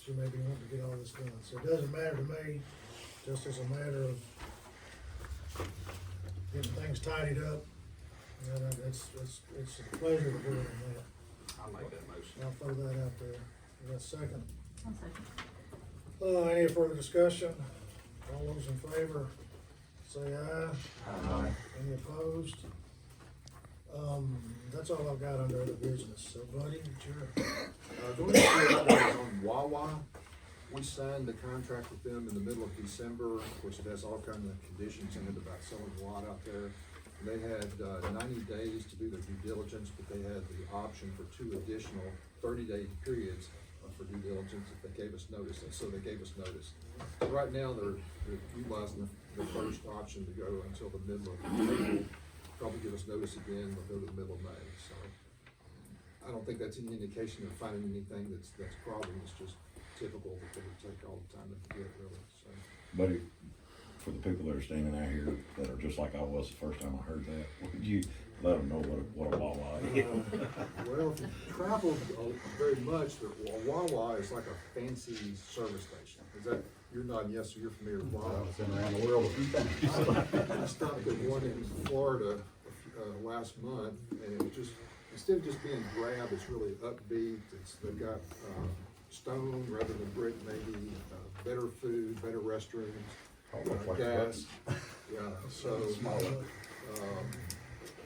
Speaker 1: she may be wanting to get all this done. So it doesn't matter to me, just as a matter of getting things tidied up. And it's a pleasure to do it on that.
Speaker 8: I like that motion.
Speaker 1: I'll throw that out there. You got a second?
Speaker 4: One second.
Speaker 1: Any further discussion? All those in favor, say aye.
Speaker 3: Aye.
Speaker 1: Any opposed? That's all I've got under other business. So Buddy, it's your.
Speaker 9: Going to on Wawa, we signed the contract with them in the middle of December. Of course, it has all kinds of conditions in it about selling a lot out there. They had 90 days to do their due diligence, but they had the option for 2 additional 30-day periods for due diligence if they gave us notice, and so they gave us notice. So right now, they're utilizing the first option to go until the middle of April. Probably give us notice again, they'll go to the middle of May, so. I don't think that's any indication of finding anything that's a problem, it's just typical that they would take all the time to get it really, so.
Speaker 3: Buddy, for the people that are standing out here that are just like I was the first time I heard that, would you let them know what a Wawa is?
Speaker 9: Well, if you traveled very much, a Wawa is like a fancy service station. Is that, you're nodding yes, so you're familiar with Wawa?
Speaker 8: I've been around the world a few times.
Speaker 9: I stopped at one in Florida last month, and it just, instead of just being drab, it's really upbeat. They've got stone rather than brick, maybe better food, better restrooms, gas. Yeah, so.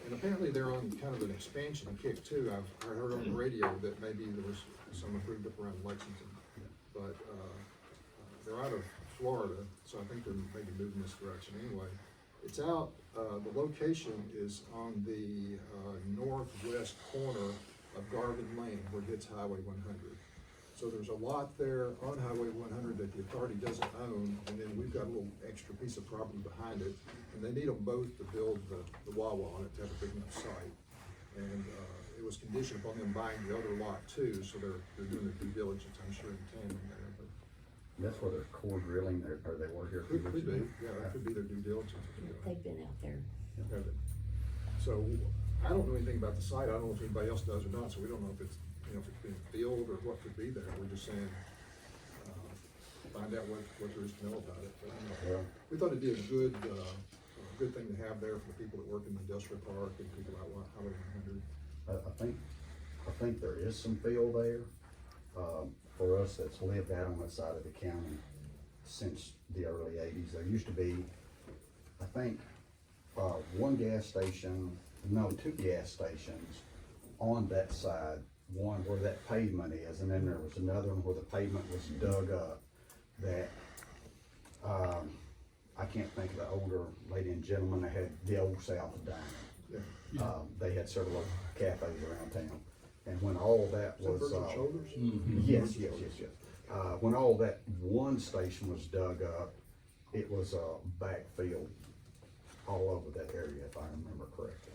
Speaker 9: And apparently they're on kind of an expansion kick too. I heard on the radio that maybe there was some improved up around Lexington, but they're out of Florida, so I think they're maybe moving this direction anyway. It's out, the location is on the, northwest corner of Garvin Lane, where it hits Highway 100. So there's a lot there on Highway 100 that the authority doesn't own, and then we've got a little extra piece of property behind it, and they need them both to build the Wawa on it to have a big enough site. And, it was conditioned upon them buying the other lot too, so they're doing their due diligence, I'm sure, in tandem there, but.
Speaker 3: That's where their core drilling, or they were here.
Speaker 9: Could be, yeah, that could be their due diligence.
Speaker 5: They've been out there.
Speaker 9: Have it. So, I don't know anything about the site, I don't know if anybody else does or not, so we don't know if it's, if it's been filled or what could be there, we're just saying, find out what there is to know about it. But,
Speaker 3: Yeah.
Speaker 9: we thought it'd be a good thing to have there for the people that work in the industrial park and people out Highway 100.
Speaker 3: I think there is some field there, for us that's lived out on that side of the county since the early eighties. There used to be, I think, two gas stations on that side. One where that pavement is, and then there was another one where the pavement was dug up that, I can't think of the older lady and gentleman that had the old South Dining.
Speaker 9: Yeah.
Speaker 3: They had several cafes around town, and when all that was,
Speaker 9: Virgin Shoulders?
Speaker 3: yes. When all that one station was dug up, it was, backfilled all over that area, if I remember correctly.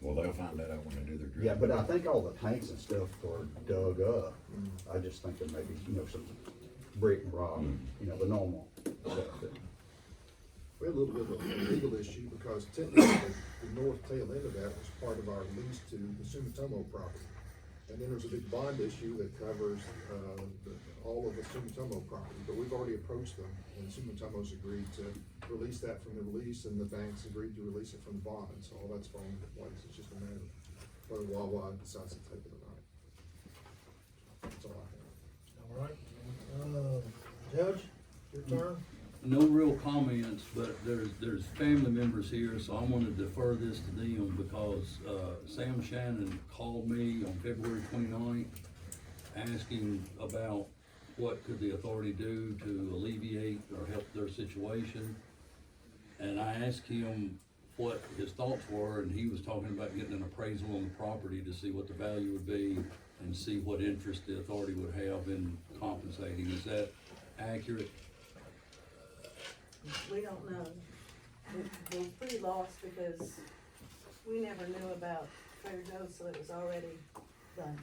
Speaker 13: Well, they'll find that out when they do their drilling.
Speaker 3: Yeah, but I think all the tanks and stuff were dug up. I just think there may be, some brick and rock, the normal stuff.
Speaker 9: We had a little bit of a legal issue because technically the north tail end of that was part of our lease to the Sumitomo property. And then there's a big bond issue that covers, all of the Sumitomo property, but we've already approached them and Sumitomo's agreed to release that from the lease and the banks agreed to release it from the bond, so all that's falling into place. It's just a matter of whether Wawa decides to take it or not. That's all I have.
Speaker 1: All right, Judge, your turn.
Speaker 11: No real comments, but there's family members here, so I'm gonna defer this to them because, Sam Shannon called me on February 29th, asking about what could the authority do to alleviate or help their situation. And I asked him what his thoughts were, and he was talking about getting an appraisal on the property to see what the value would be and see what interest the authority would have in compensating. Is that accurate?
Speaker 14: We don't know. We're pretty lost because we never knew about Fair Joe, so it was already done.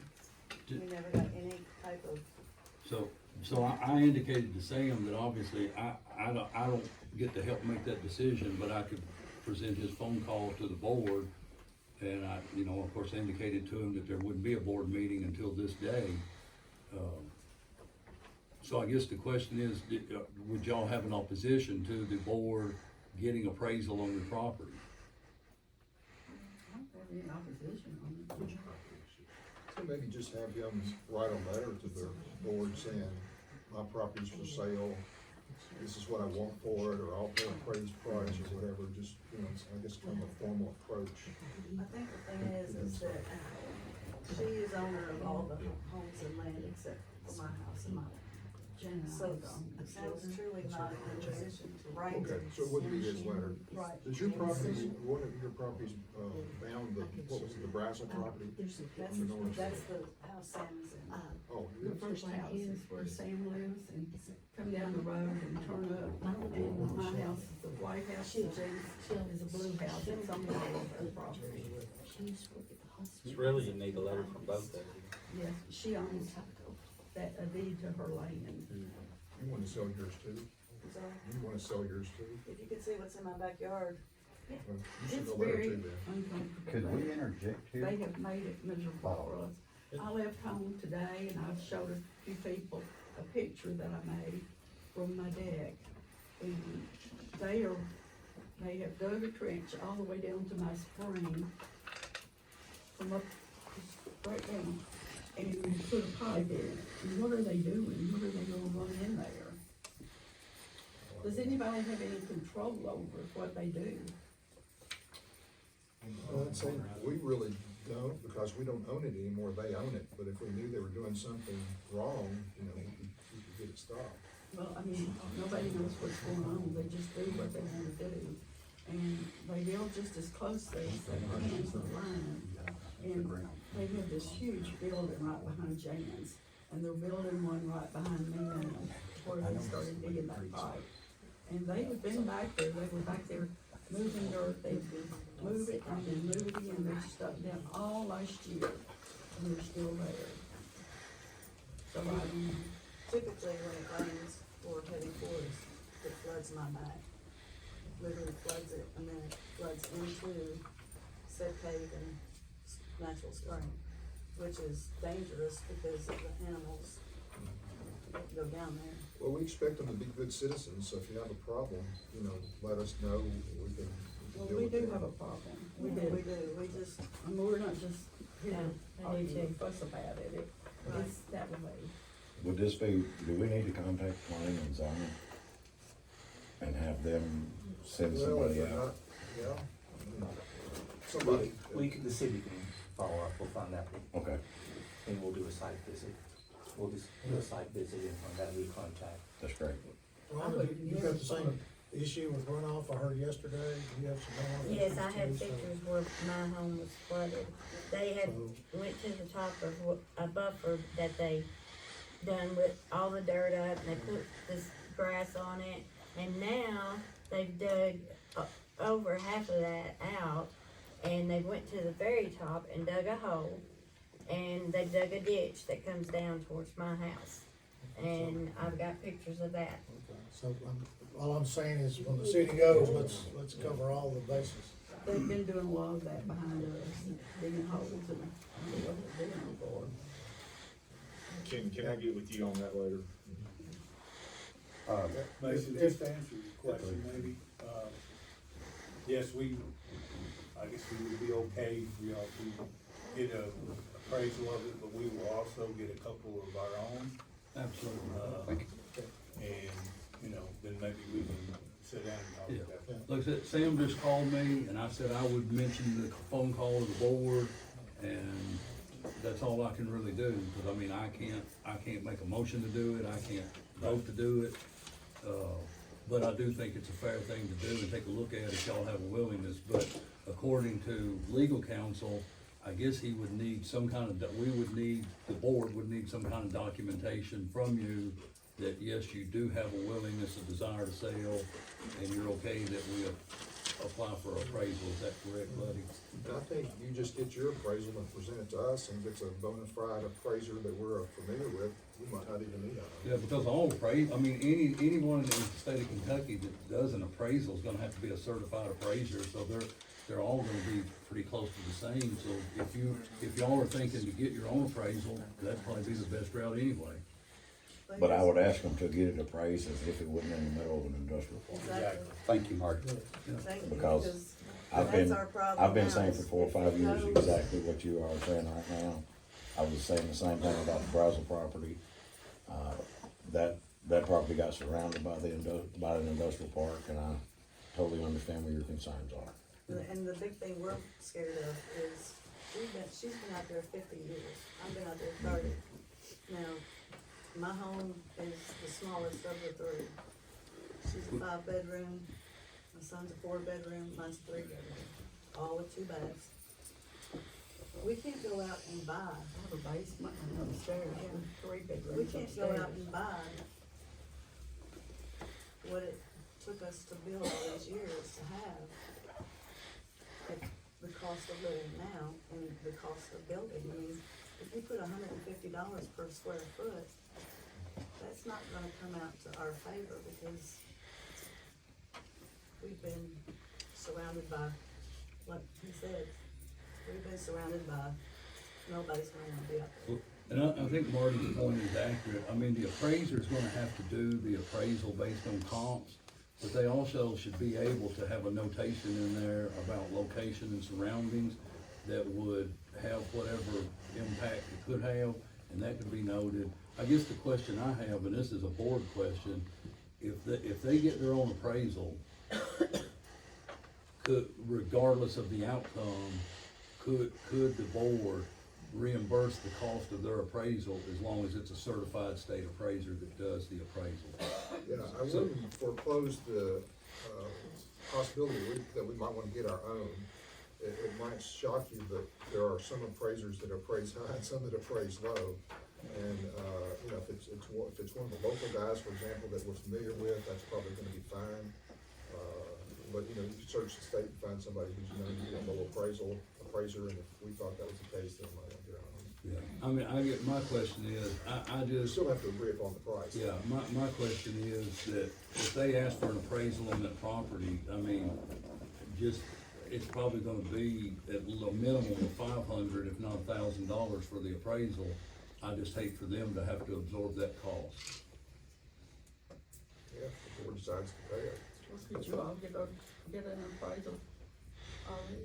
Speaker 14: We never got any type of.
Speaker 11: So I indicated to Sam that obviously I don't get to help make that decision, but I could present his phone call to the board. And I, of course, indicated to him that there wouldn't be a board meeting until this day. So I guess the question is, would y'all have an opposition to the board getting appraisal on the property?
Speaker 5: I don't have any opposition on it.
Speaker 9: So maybe just have him write a letter to the board saying, my property's for sale, this is what I want for it, or I'll pay a appraised price or whatever, just, I guess kind of a formal approach.
Speaker 14: I think the thing is that she is owner of all the homes and land except for my house and my. So Sam's truly not in a position to write.
Speaker 9: Okay, so it wouldn't be his letter.
Speaker 14: Right.
Speaker 9: Does your property, one of your properties, bound the, what was it, the Braza property?
Speaker 5: There's
Speaker 9: On the north
Speaker 14: That's
Speaker 9: side?
Speaker 14: the house Sam is in.
Speaker 9: Oh,
Speaker 5: the
Speaker 9: it is?
Speaker 5: first house is where Sam lives and come down the road and turn up. And my house is the white house, and James is a blue house. It's on the other property.
Speaker 8: It's really, you need a letter from both of you.
Speaker 5: Yes, she owns that, a deed to her land.
Speaker 9: You wanna sell yours too?
Speaker 14: So
Speaker 9: You wanna sell yours too?
Speaker 14: if you could see what's in my backyard.
Speaker 9: Well, you should
Speaker 5: It's
Speaker 9: go let her
Speaker 5: very
Speaker 9: too then.
Speaker 5: uncomfortable.
Speaker 3: Could we interject here?
Speaker 5: They have made it miserable for us. I left home today and I've showed a few people a picture that I made from my deck. And they have dug a trench all the way down to my spring from up right down and put a pipe in it. And what are they doing? What are they gonna run in there? Does anybody have any control over what they do?
Speaker 9: Well, I'd say we really don't, because we don't own it anymore, they own it, but if we knew they were doing something wrong, we could get it stopped.
Speaker 5: Well, I mean, nobody knows what's going on, they just do what they wanna do. And they build just as closely as they can to the line. And they have this huge building right behind Jan's, and they're building one right behind me now, where they started digging that pipe. And they have been back there, they were back there moving dirt, they would move it and then move it again, they stuck them all last year, and they're still there. So I don't know.
Speaker 14: Typically, when it rains or heavy pours, it floods my back. Literally floods it, and then it floods into said cave and natural spring, which is dangerous because of the animals that go down there.
Speaker 9: Well, we expect them to be good citizens, so if you have a problem, you know, let us know, we can
Speaker 5: Well,
Speaker 9: deal
Speaker 5: we
Speaker 9: with
Speaker 5: do
Speaker 9: it.
Speaker 5: have a problem.
Speaker 14: We do, we just,
Speaker 5: I mean, we're not just here
Speaker 4: Yeah, I do
Speaker 5: arguing
Speaker 4: too.
Speaker 5: fuss about it, it's that way.
Speaker 3: Would this be, do we need to contact planning and zoning? And have them send
Speaker 9: Well, if
Speaker 3: somebody
Speaker 9: they're
Speaker 3: out?
Speaker 9: not, yeah, somebody.
Speaker 10: The city can follow up, we'll find out,
Speaker 3: Okay,
Speaker 10: and we'll do a site visit. We'll just do a site visit and from that we contact.
Speaker 3: that's great.
Speaker 1: Rhonda, you got the same issue with runoff I heard yesterday, you have some runoff?
Speaker 15: Yes, I had
Speaker 1: issues too, so-
Speaker 15: pictures where my home was flooded. They had went to the top of a buffer that they done with all the dirt up, and they put this grass on it, and now they've dug over half of that out, and they went to the very top and dug a hole, and they dug a ditch that comes down towards my house, and I've got pictures of that.
Speaker 1: Okay, so, all I'm saying is, when the city goes, let's cover all the bases.
Speaker 5: They've been doing a lot of that behind us, digging holes and, I don't know what they're digging for.
Speaker 6: Can I get with you on that later?
Speaker 16: Basically, just to answer your question, maybe, yes, I guess we would be okay, you know, if we get a appraisal of it, but we will also get a couple of our own.
Speaker 11: Absolutely.
Speaker 16: And, you know, then maybe we can sit down and talk about that.
Speaker 11: Like I said, Sam just called me, and I said I would mention the phone call to the board, and that's all I can really do, because I mean, I can't make a motion to do it, I can't vote to do it. But I do think it's a fair thing to do and take a look at if y'all have a willingness, but according to legal counsel, I guess he would need some kind of, the board would need some kind of documentation from you that yes, you do have a willingness, a desire to sell, and you're okay that we apply for appraisal, is that correct, buddy?
Speaker 9: And I think you just get your appraisal and present it to us, and if it's a bona fide appraiser that we're familiar with, we might not even need it.
Speaker 11: Yeah, because all anyone in the state of Kentucky that does an appraisal is gonna have to be a certified appraiser, so they're all gonna be pretty close to the same, so if y'all are thinking to get your own appraisal, that'd probably be the best route anyway.
Speaker 3: But I would ask them to get it appraised as if it wasn't in the middle of an industrial park.
Speaker 14: exactly,
Speaker 13: Thank you, Mark.
Speaker 14: thank you,
Speaker 3: Because
Speaker 14: because
Speaker 3: I've
Speaker 14: that's
Speaker 3: been,
Speaker 14: our problem
Speaker 3: I've been
Speaker 14: now
Speaker 3: saying
Speaker 14: is
Speaker 3: for 4 or
Speaker 14: if
Speaker 3: 5
Speaker 14: it
Speaker 3: years
Speaker 14: goes-
Speaker 3: exactly what you are saying right now. I was saying the same thing about the Brazil property. That property got surrounded by an industrial park, and I totally understand where your concerns are.
Speaker 14: And the big thing we're scared of is, she's been out there 50 years, I've been out there 30. Now, my home is the smallest of the three. She's a 5-bedroom, my son's a 4-bedroom, mine's a 3-bedroom, all with 2 baths. We can't go out and buy,
Speaker 5: I have a basement and upstairs, and 3 bedrooms
Speaker 14: we can't go out
Speaker 5: upstairs.
Speaker 14: and buy what it took us to build all these years to have. At the cost of living now and the cost of building, I mean, if you put $150 per square foot, that's not gonna come out to our favor because we've been surrounded by, like he said, we've been surrounded by, nobody's gonna wanna be out there.
Speaker 11: And I think Marty's point is accurate. I mean, the appraiser's gonna have to do the appraisal based on comps, but they also should be able to have a notation in there about location and surroundings that would have whatever impact it could have, and that could be noted. I guess the question I have, and this is a board question, if they get their own appraisal, regardless of the outcome, could the board reimburse the cost of their appraisal as long as it's a certified state appraiser that does the appraisal?
Speaker 9: Yeah, I wouldn't foreclose the, possibility that we might wanna get our own. It might shock you, but there are some appraisers that appraise high and some that appraise low. And, you know, if it's one of the local guys, for example, that we're familiar with, that's probably gonna be fine. But, you know, you can search the state and find somebody who's, you know, you get a low appraiser, and if we thought that was the case, then we might get our own.
Speaker 11: Yeah, I mean, my question is, I
Speaker 9: You
Speaker 11: just,
Speaker 9: still have to agree upon the price.
Speaker 11: yeah, my question is that if they ask for an appraisal on that property, I mean, just, it's probably gonna be at a minimum of $500, if not $1,000 for the appraisal. I just hate for them to have to absorb that cost.
Speaker 9: Yeah, if the board decides to pay it.
Speaker 5: Could you all get an appraisal,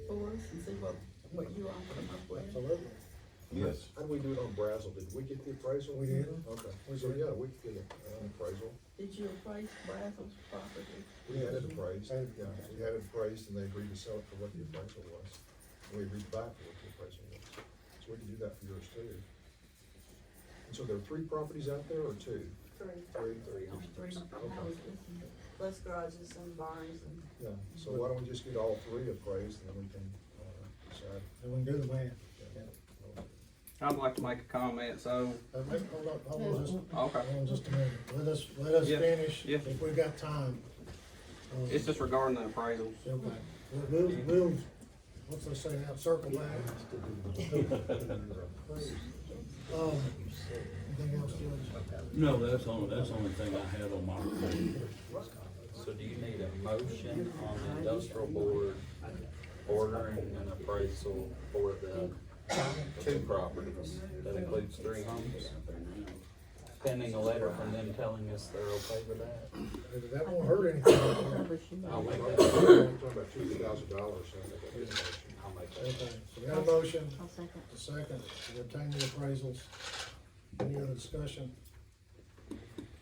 Speaker 5: for us and see what you all come up with?
Speaker 1: Absolutely.
Speaker 3: Yes.
Speaker 9: How do we do it on Brazel? Did we get the appraisal?
Speaker 1: We did.
Speaker 9: Okay, so yeah, we could get an appraisal.
Speaker 5: Did you appraise Brazel's property?
Speaker 9: We had it appraised, yeah, we had it appraised and they agreed to sell it for what the appraisal was. And we agreed back for what the appraisal was. So we can do that for yours too. And so there are 3 properties out there or 2?
Speaker 14: Three,
Speaker 9: Three.
Speaker 5: There's 3 houses.
Speaker 14: plus garages and barns and.
Speaker 9: Yeah, so why don't we just get all 3 appraised and then we can, decide.
Speaker 1: And we can do the math.
Speaker 17: I'd like to make a comment, so,
Speaker 1: Hold on,
Speaker 17: okay.
Speaker 1: hold on just a minute. Let us
Speaker 17: Yeah,
Speaker 1: finish,
Speaker 17: yeah.
Speaker 1: if we got time.
Speaker 17: It's just regarding the appraisals.
Speaker 1: Okay, we'll, what's they say now, circle back. Anything else, Judge?
Speaker 11: No, that's the only thing I had on my report.
Speaker 8: So do you need a motion on the industrial board ordering an appraisal for the 2 properties? That includes 3 homes? Pending a letter from them telling us they're okay with that?
Speaker 1: That won't hurt anything.
Speaker 8: I'll make
Speaker 9: We're
Speaker 8: that,
Speaker 9: talking about $2,000, so I think that's a good motion.
Speaker 8: I'll make that.
Speaker 1: Okay, so we got a motion,
Speaker 4: I'll second.
Speaker 1: a second, to obtain the appraisals. Any other discussion?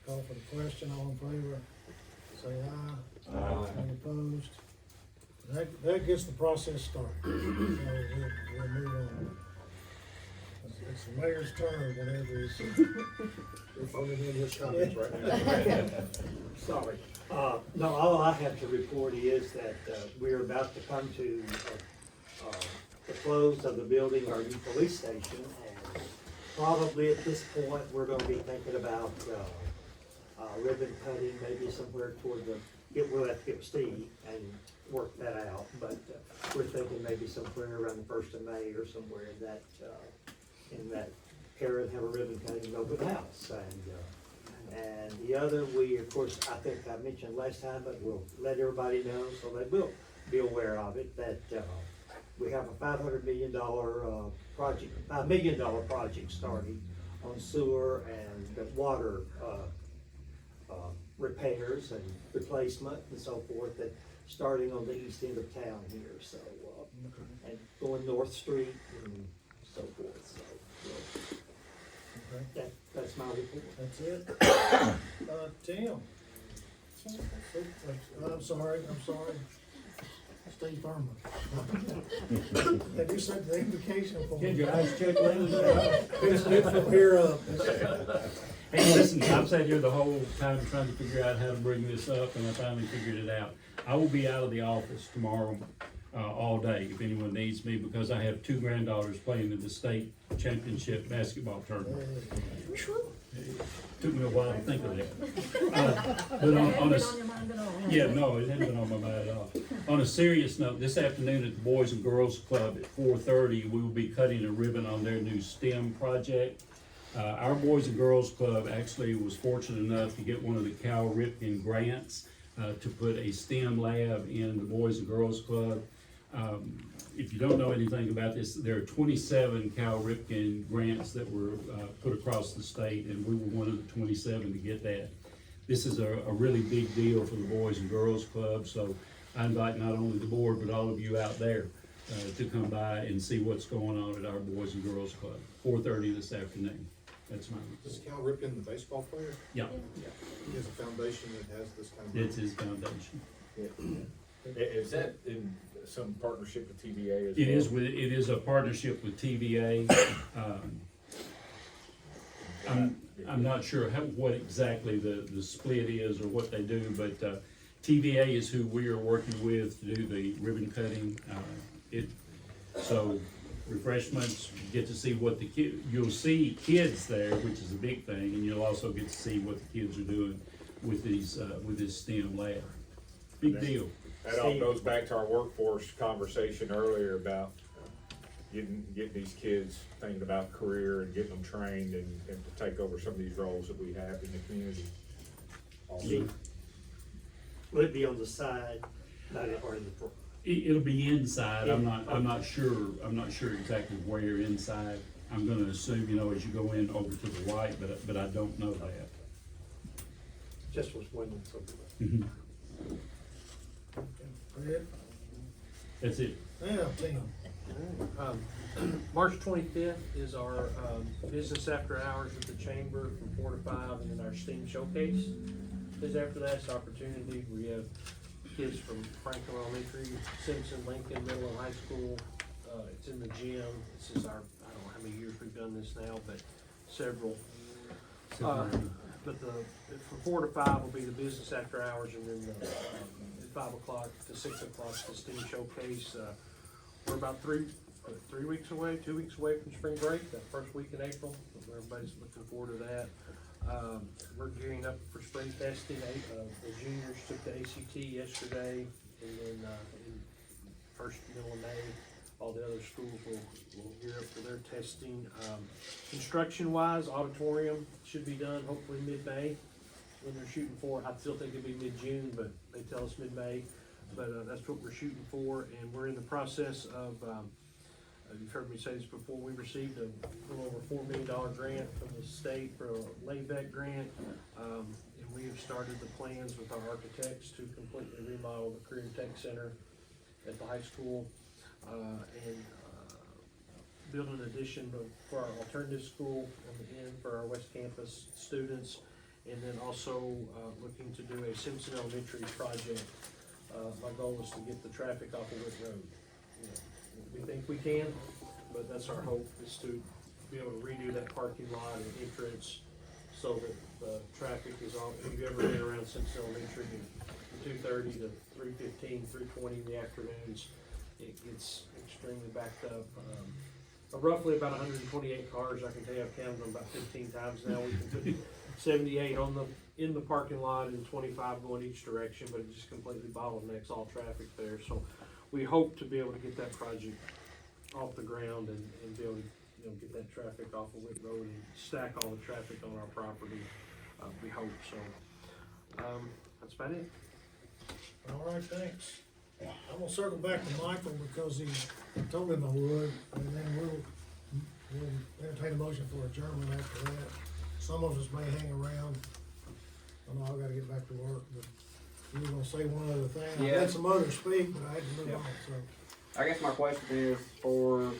Speaker 1: Call for the question, all in favor, say aye.
Speaker 3: Aye.
Speaker 1: Any opposed? That gets the process started. So we'll move on. It's the mayor's turn, whatever it is.
Speaker 9: You're phoning in his comments right now.
Speaker 12: Sorry. No, all I have to report is that, we're about to come to, the close of the building our new police station, and probably at this point, we're gonna be thinking about, ribbon cutting, maybe somewhere toward we'll have to get with Steve and work that out, but, we're thinking maybe somewhere around the 1st of May or somewhere in that area, have a ribbon cutting and open house, and the other, we, of course, I think I mentioned last time, but we'll let everybody know, so they will be aware of it, that, we have a $500 million, project, $5 million project starting on sewer and water, repairs and replacement and so forth, that starting on the east end of town here, so, and going North Street and so forth, so.
Speaker 1: Okay.
Speaker 12: That's my report.
Speaker 1: That's it. Tim? I'm sorry. Steve Thurman. Have you sent the invocation for me?
Speaker 2: Did your eyes check lenses?
Speaker 1: It's good from here up.
Speaker 2: Hey, listen, I've sat here the whole time trying to figure out how to bring this up, and I finally figured it out. I will be out of the office tomorrow, all day, if anyone needs me, because I have 2 granddaughters playing in the state championship basketball tournament. Took me a while to think of that. But on
Speaker 4: It
Speaker 2: a,
Speaker 4: hasn't been on your mind at all, has
Speaker 2: yeah,
Speaker 4: it?
Speaker 2: no, it hasn't been on my mind at all. On a serious note, this afternoon at the Boys and Girls Club at 4:30, we will be cutting a ribbon on their new STEM project. Our Boys and Girls Club actually was fortunate enough to get one of the Cal Ripken grants to put a STEM lab in the Boys and Girls Club. If you don't know anything about this, there are 27 Cal Ripken grants that were put across the state, and we were one of the 27 to get that. This is a really big deal for the Boys and Girls Club, so I invite not only the board, but all of you out there to come by and see what's going on at our Boys and Girls Club, 4:30 this afternoon. That's my
Speaker 9: Is
Speaker 2: report.
Speaker 9: Cal Ripken the baseball player?
Speaker 2: Yeah,
Speaker 9: He has a foundation that has this kind of.
Speaker 2: it's his foundation.
Speaker 6: Is that in some partnership with TVA as well?
Speaker 2: It is a partnership with TVA. I'm not sure what exactly the split is or what they do, but, TVA is who we are working with to do the ribbon cutting. So refreshments, you get to see what you'll see kids there, which is a big thing, and you'll also get to see what the kids are doing with this STEM lab. Big deal.
Speaker 6: That all goes back to our workforce conversation earlier about getting these kids thinking about career and getting them trained and to take over some of these roles that we have in the community. Also,
Speaker 12: Will it be on the side, or in the front?
Speaker 2: It'll be inside. I'm not sure exactly where inside. I'm gonna assume, as you go in over to the right, but I don't know that.
Speaker 12: Just was wondering something.
Speaker 2: That's it.
Speaker 1: Yeah, Tim.
Speaker 18: March 25th is our business after hours with the chamber from 4 to 5, and then our STEAM showcase is after that. It's an opportunity. We have kids from Franklin Elementary, Simpson, Lincoln, Middle and High School. It's in the gym. This is our, I don't know how many years we've done this now, but several. But from 4 to 5 will be the business after hours, and then at 5 o'clock to 6 o'clock the STEAM showcase. We're about 2 weeks away from spring break, that first week in April. Everybody's looking forward to that. We're gearing up for spring testing. The juniors took the ACT yesterday, and then in first middle of May, all the other schools will gear up for their testing. Construction wise, auditorium should be done hopefully mid-May when they're shooting for. I still think it'll be mid-June, but they tell us mid-May. But that's what we're shooting for, and we're in the process of, you've heard me say this before, we received a little over $4 million grant from the state for a layback grant, and we have started the plans with our architects to completely remodel the Career Tech Center at the high school, and build an addition for our alternative school on the end for our West Campus students, and then also looking to do a Simpson Elementary project. My goal is to get the traffic off of Wick Road. We think we can, but that's our hope, is to be able to redo that parking lot and entrance so that the traffic is on. If you've ever been around Simpson Elementary from 2:30 to 3:15, 3:20 in the afternoons, it gets extremely backed up. Roughly about 128 cars, I can tell you I've counted them about 15 times now. We can put 78 in the parking lot and 25 going each direction, but it just completely bottlenecks all traffic there. So we hope to be able to get that project off the ground and be able to get that traffic off of Wick Road and stack all the traffic on our property. We hope so. That's about it.
Speaker 1: All right, thanks. I'm gonna circle back to Michael because he told him I would, and then we'll entertain a motion for adjournment after that. Some of us may hang around. I know I gotta get back to work, but you were gonna say one other thing. I had some others speak, but I had to move on, so.
Speaker 17: I guess my question is for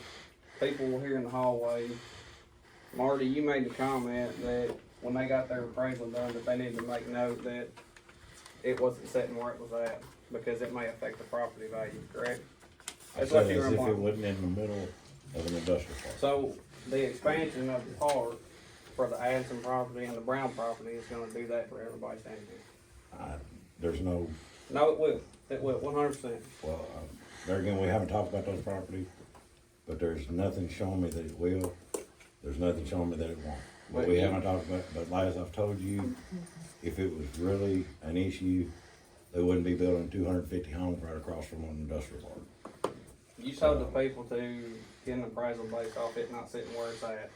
Speaker 17: people here in the hallway. Marty, you made the comment that when they got their appraisal done, that they needed to make note that it wasn't sitting where it was at, because it may affect the property value, correct? That's what you
Speaker 3: As if it
Speaker 17: remarked.
Speaker 3: wasn't in the middle of an industrial park.
Speaker 17: So the expansion of the park for the Addison property and the Brown property is gonna do that for everybody standing here.
Speaker 3: There's no,
Speaker 17: No, it will, 100%.
Speaker 3: well, there again, we haven't talked about those properties, but there's nothing showing me that it will. There's nothing showing me that it won't. But we haven't talked about, but as I've told you, if it was really an issue, they wouldn't be building 250 homes right across from an industrial park.
Speaker 17: You told the people to get an appraisal based off it not sitting where it's at.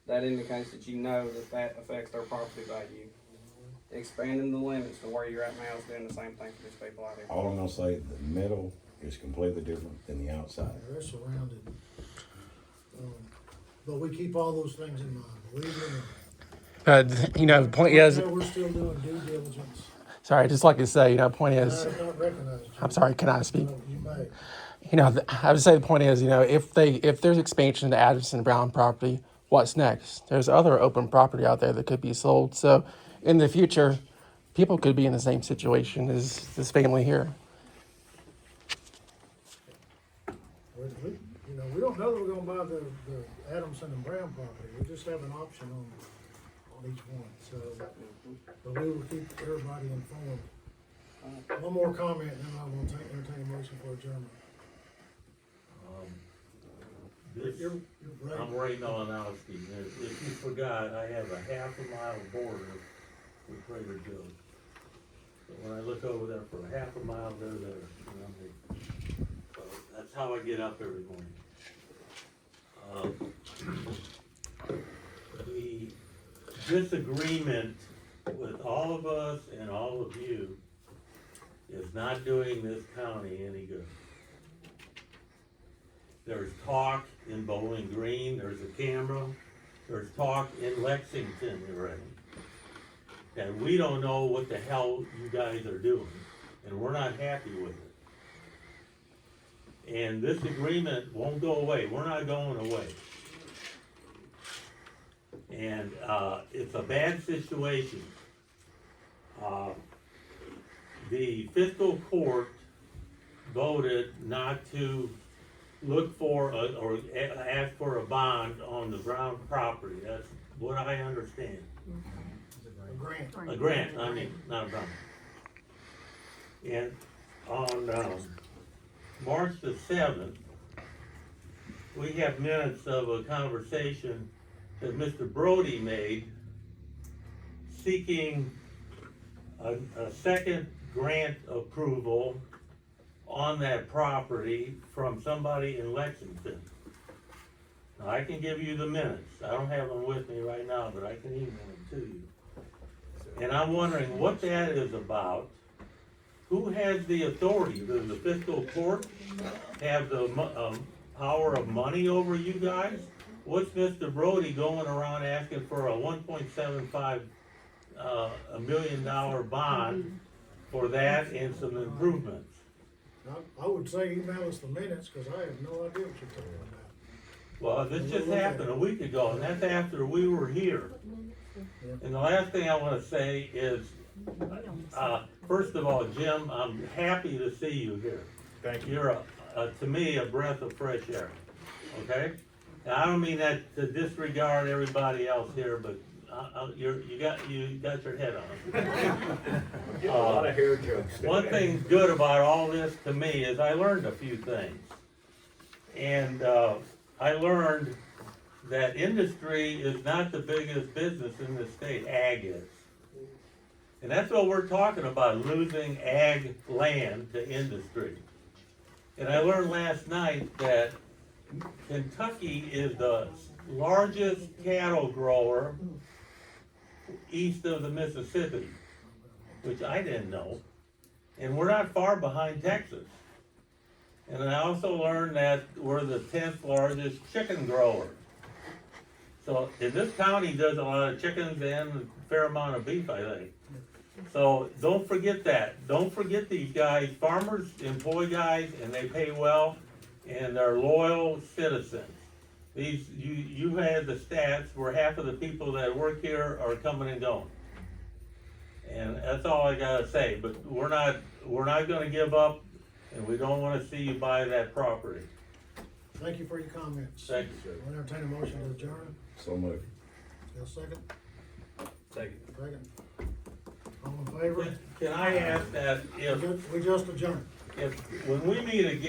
Speaker 17: That indicates that you know that that affects their property value. Expanding the limits to where you're at now is doing the same thing for these people out here.
Speaker 3: All I'm gonna say, the middle is completely different than the outside.
Speaker 1: They're surrounded. But we keep all those things in mind, believe it or not.
Speaker 19: The point is,
Speaker 1: We're still doing due diligence.
Speaker 19: sorry, just like to say, point is,
Speaker 1: Not recognized.
Speaker 19: I'm sorry, can I speak?
Speaker 1: You may.
Speaker 19: I would say the point is, if there's expansion to Addison Brown property, what's next? There's other open property out there that could be sold. So in the future, people could be in the same situation as this family here.
Speaker 1: we don't know that we're gonna buy the Adamson and Brown property, we just have an option on each one, so, but we will keep everybody informed. One more comment, and then I'm gonna entertain a motion for adjournment.
Speaker 20: This,
Speaker 1: You're right.
Speaker 20: I'm Ray Malinowski, and if you forgot, I have a half-a-mile border with Trader Joe's. So when I look over there for a half a mile, they're there, so that's how I get up every morning. The disagreement with all of us and all of you is not doing this county any good. There's talk in Bowling Green, there's a camera, there's talk in Lexington already. And we don't know what the hell you guys are doing, and we're not happy with it. And this agreement won't go away, we're not going away. And, it's a bad situation. The fiscal court voted not to look for, or ask for a bond on the Brown property, that's what I understand. A grant, I mean, not a bond. And on, March the 7th, we have minutes of a conversation that Mr. Brody made seeking a second grant approval on that property from somebody in Lexington. Now, I can give you the minutes. I don't have them with me right now, but I can email them to you. And I'm wondering what that is about. Who has the authority? Does the fiscal court have the power of money over you guys? What's Mr. Brody going around asking for a $1.75 million bond for that and some improvements?
Speaker 1: I would say email us the minutes, cause I have no idea what you're talking about.
Speaker 20: Well, this just happened a week ago, and that's after we were here. And the last thing I wanna say is, first of all, Jim, I'm happy to see you here.
Speaker 6: Thank you.
Speaker 20: You're to me, a breath of fresh air, okay? Now, I don't mean that to disregard everybody else here, but you got your head on.
Speaker 6: A lot of hair jokes.
Speaker 20: One thing good about all this to me is I learned a few things. And I learned that industry is not the biggest business in the state, ag is. And that's what we're talking about, losing ag land to industry. And I learned last night that Kentucky is the largest cattle grower east of the Mississippi, which I didn't know. And we're not far behind Texas. And I also learned that we're the 10th largest chicken grower. So this county does a lot of chickens and a fair amount of beef, I think. So don't forget that. Don't forget these guys. Farmers employ guys and they pay well and they're loyal citizens. You had the stats where half of the people that work here are coming and going. And that's all I gotta say, but we're not gonna give up and we don't wanna see you buy that property.
Speaker 1: Thank you for your comments.
Speaker 20: Thank you, sir.
Speaker 1: I'll entertain a motion to adjourn.
Speaker 3: So moved.
Speaker 1: Got a second?
Speaker 20: Second.
Speaker 1: Second. All in favor?
Speaker 20: Can I ask that if
Speaker 1: We just adjourned.
Speaker 20: when we meet again,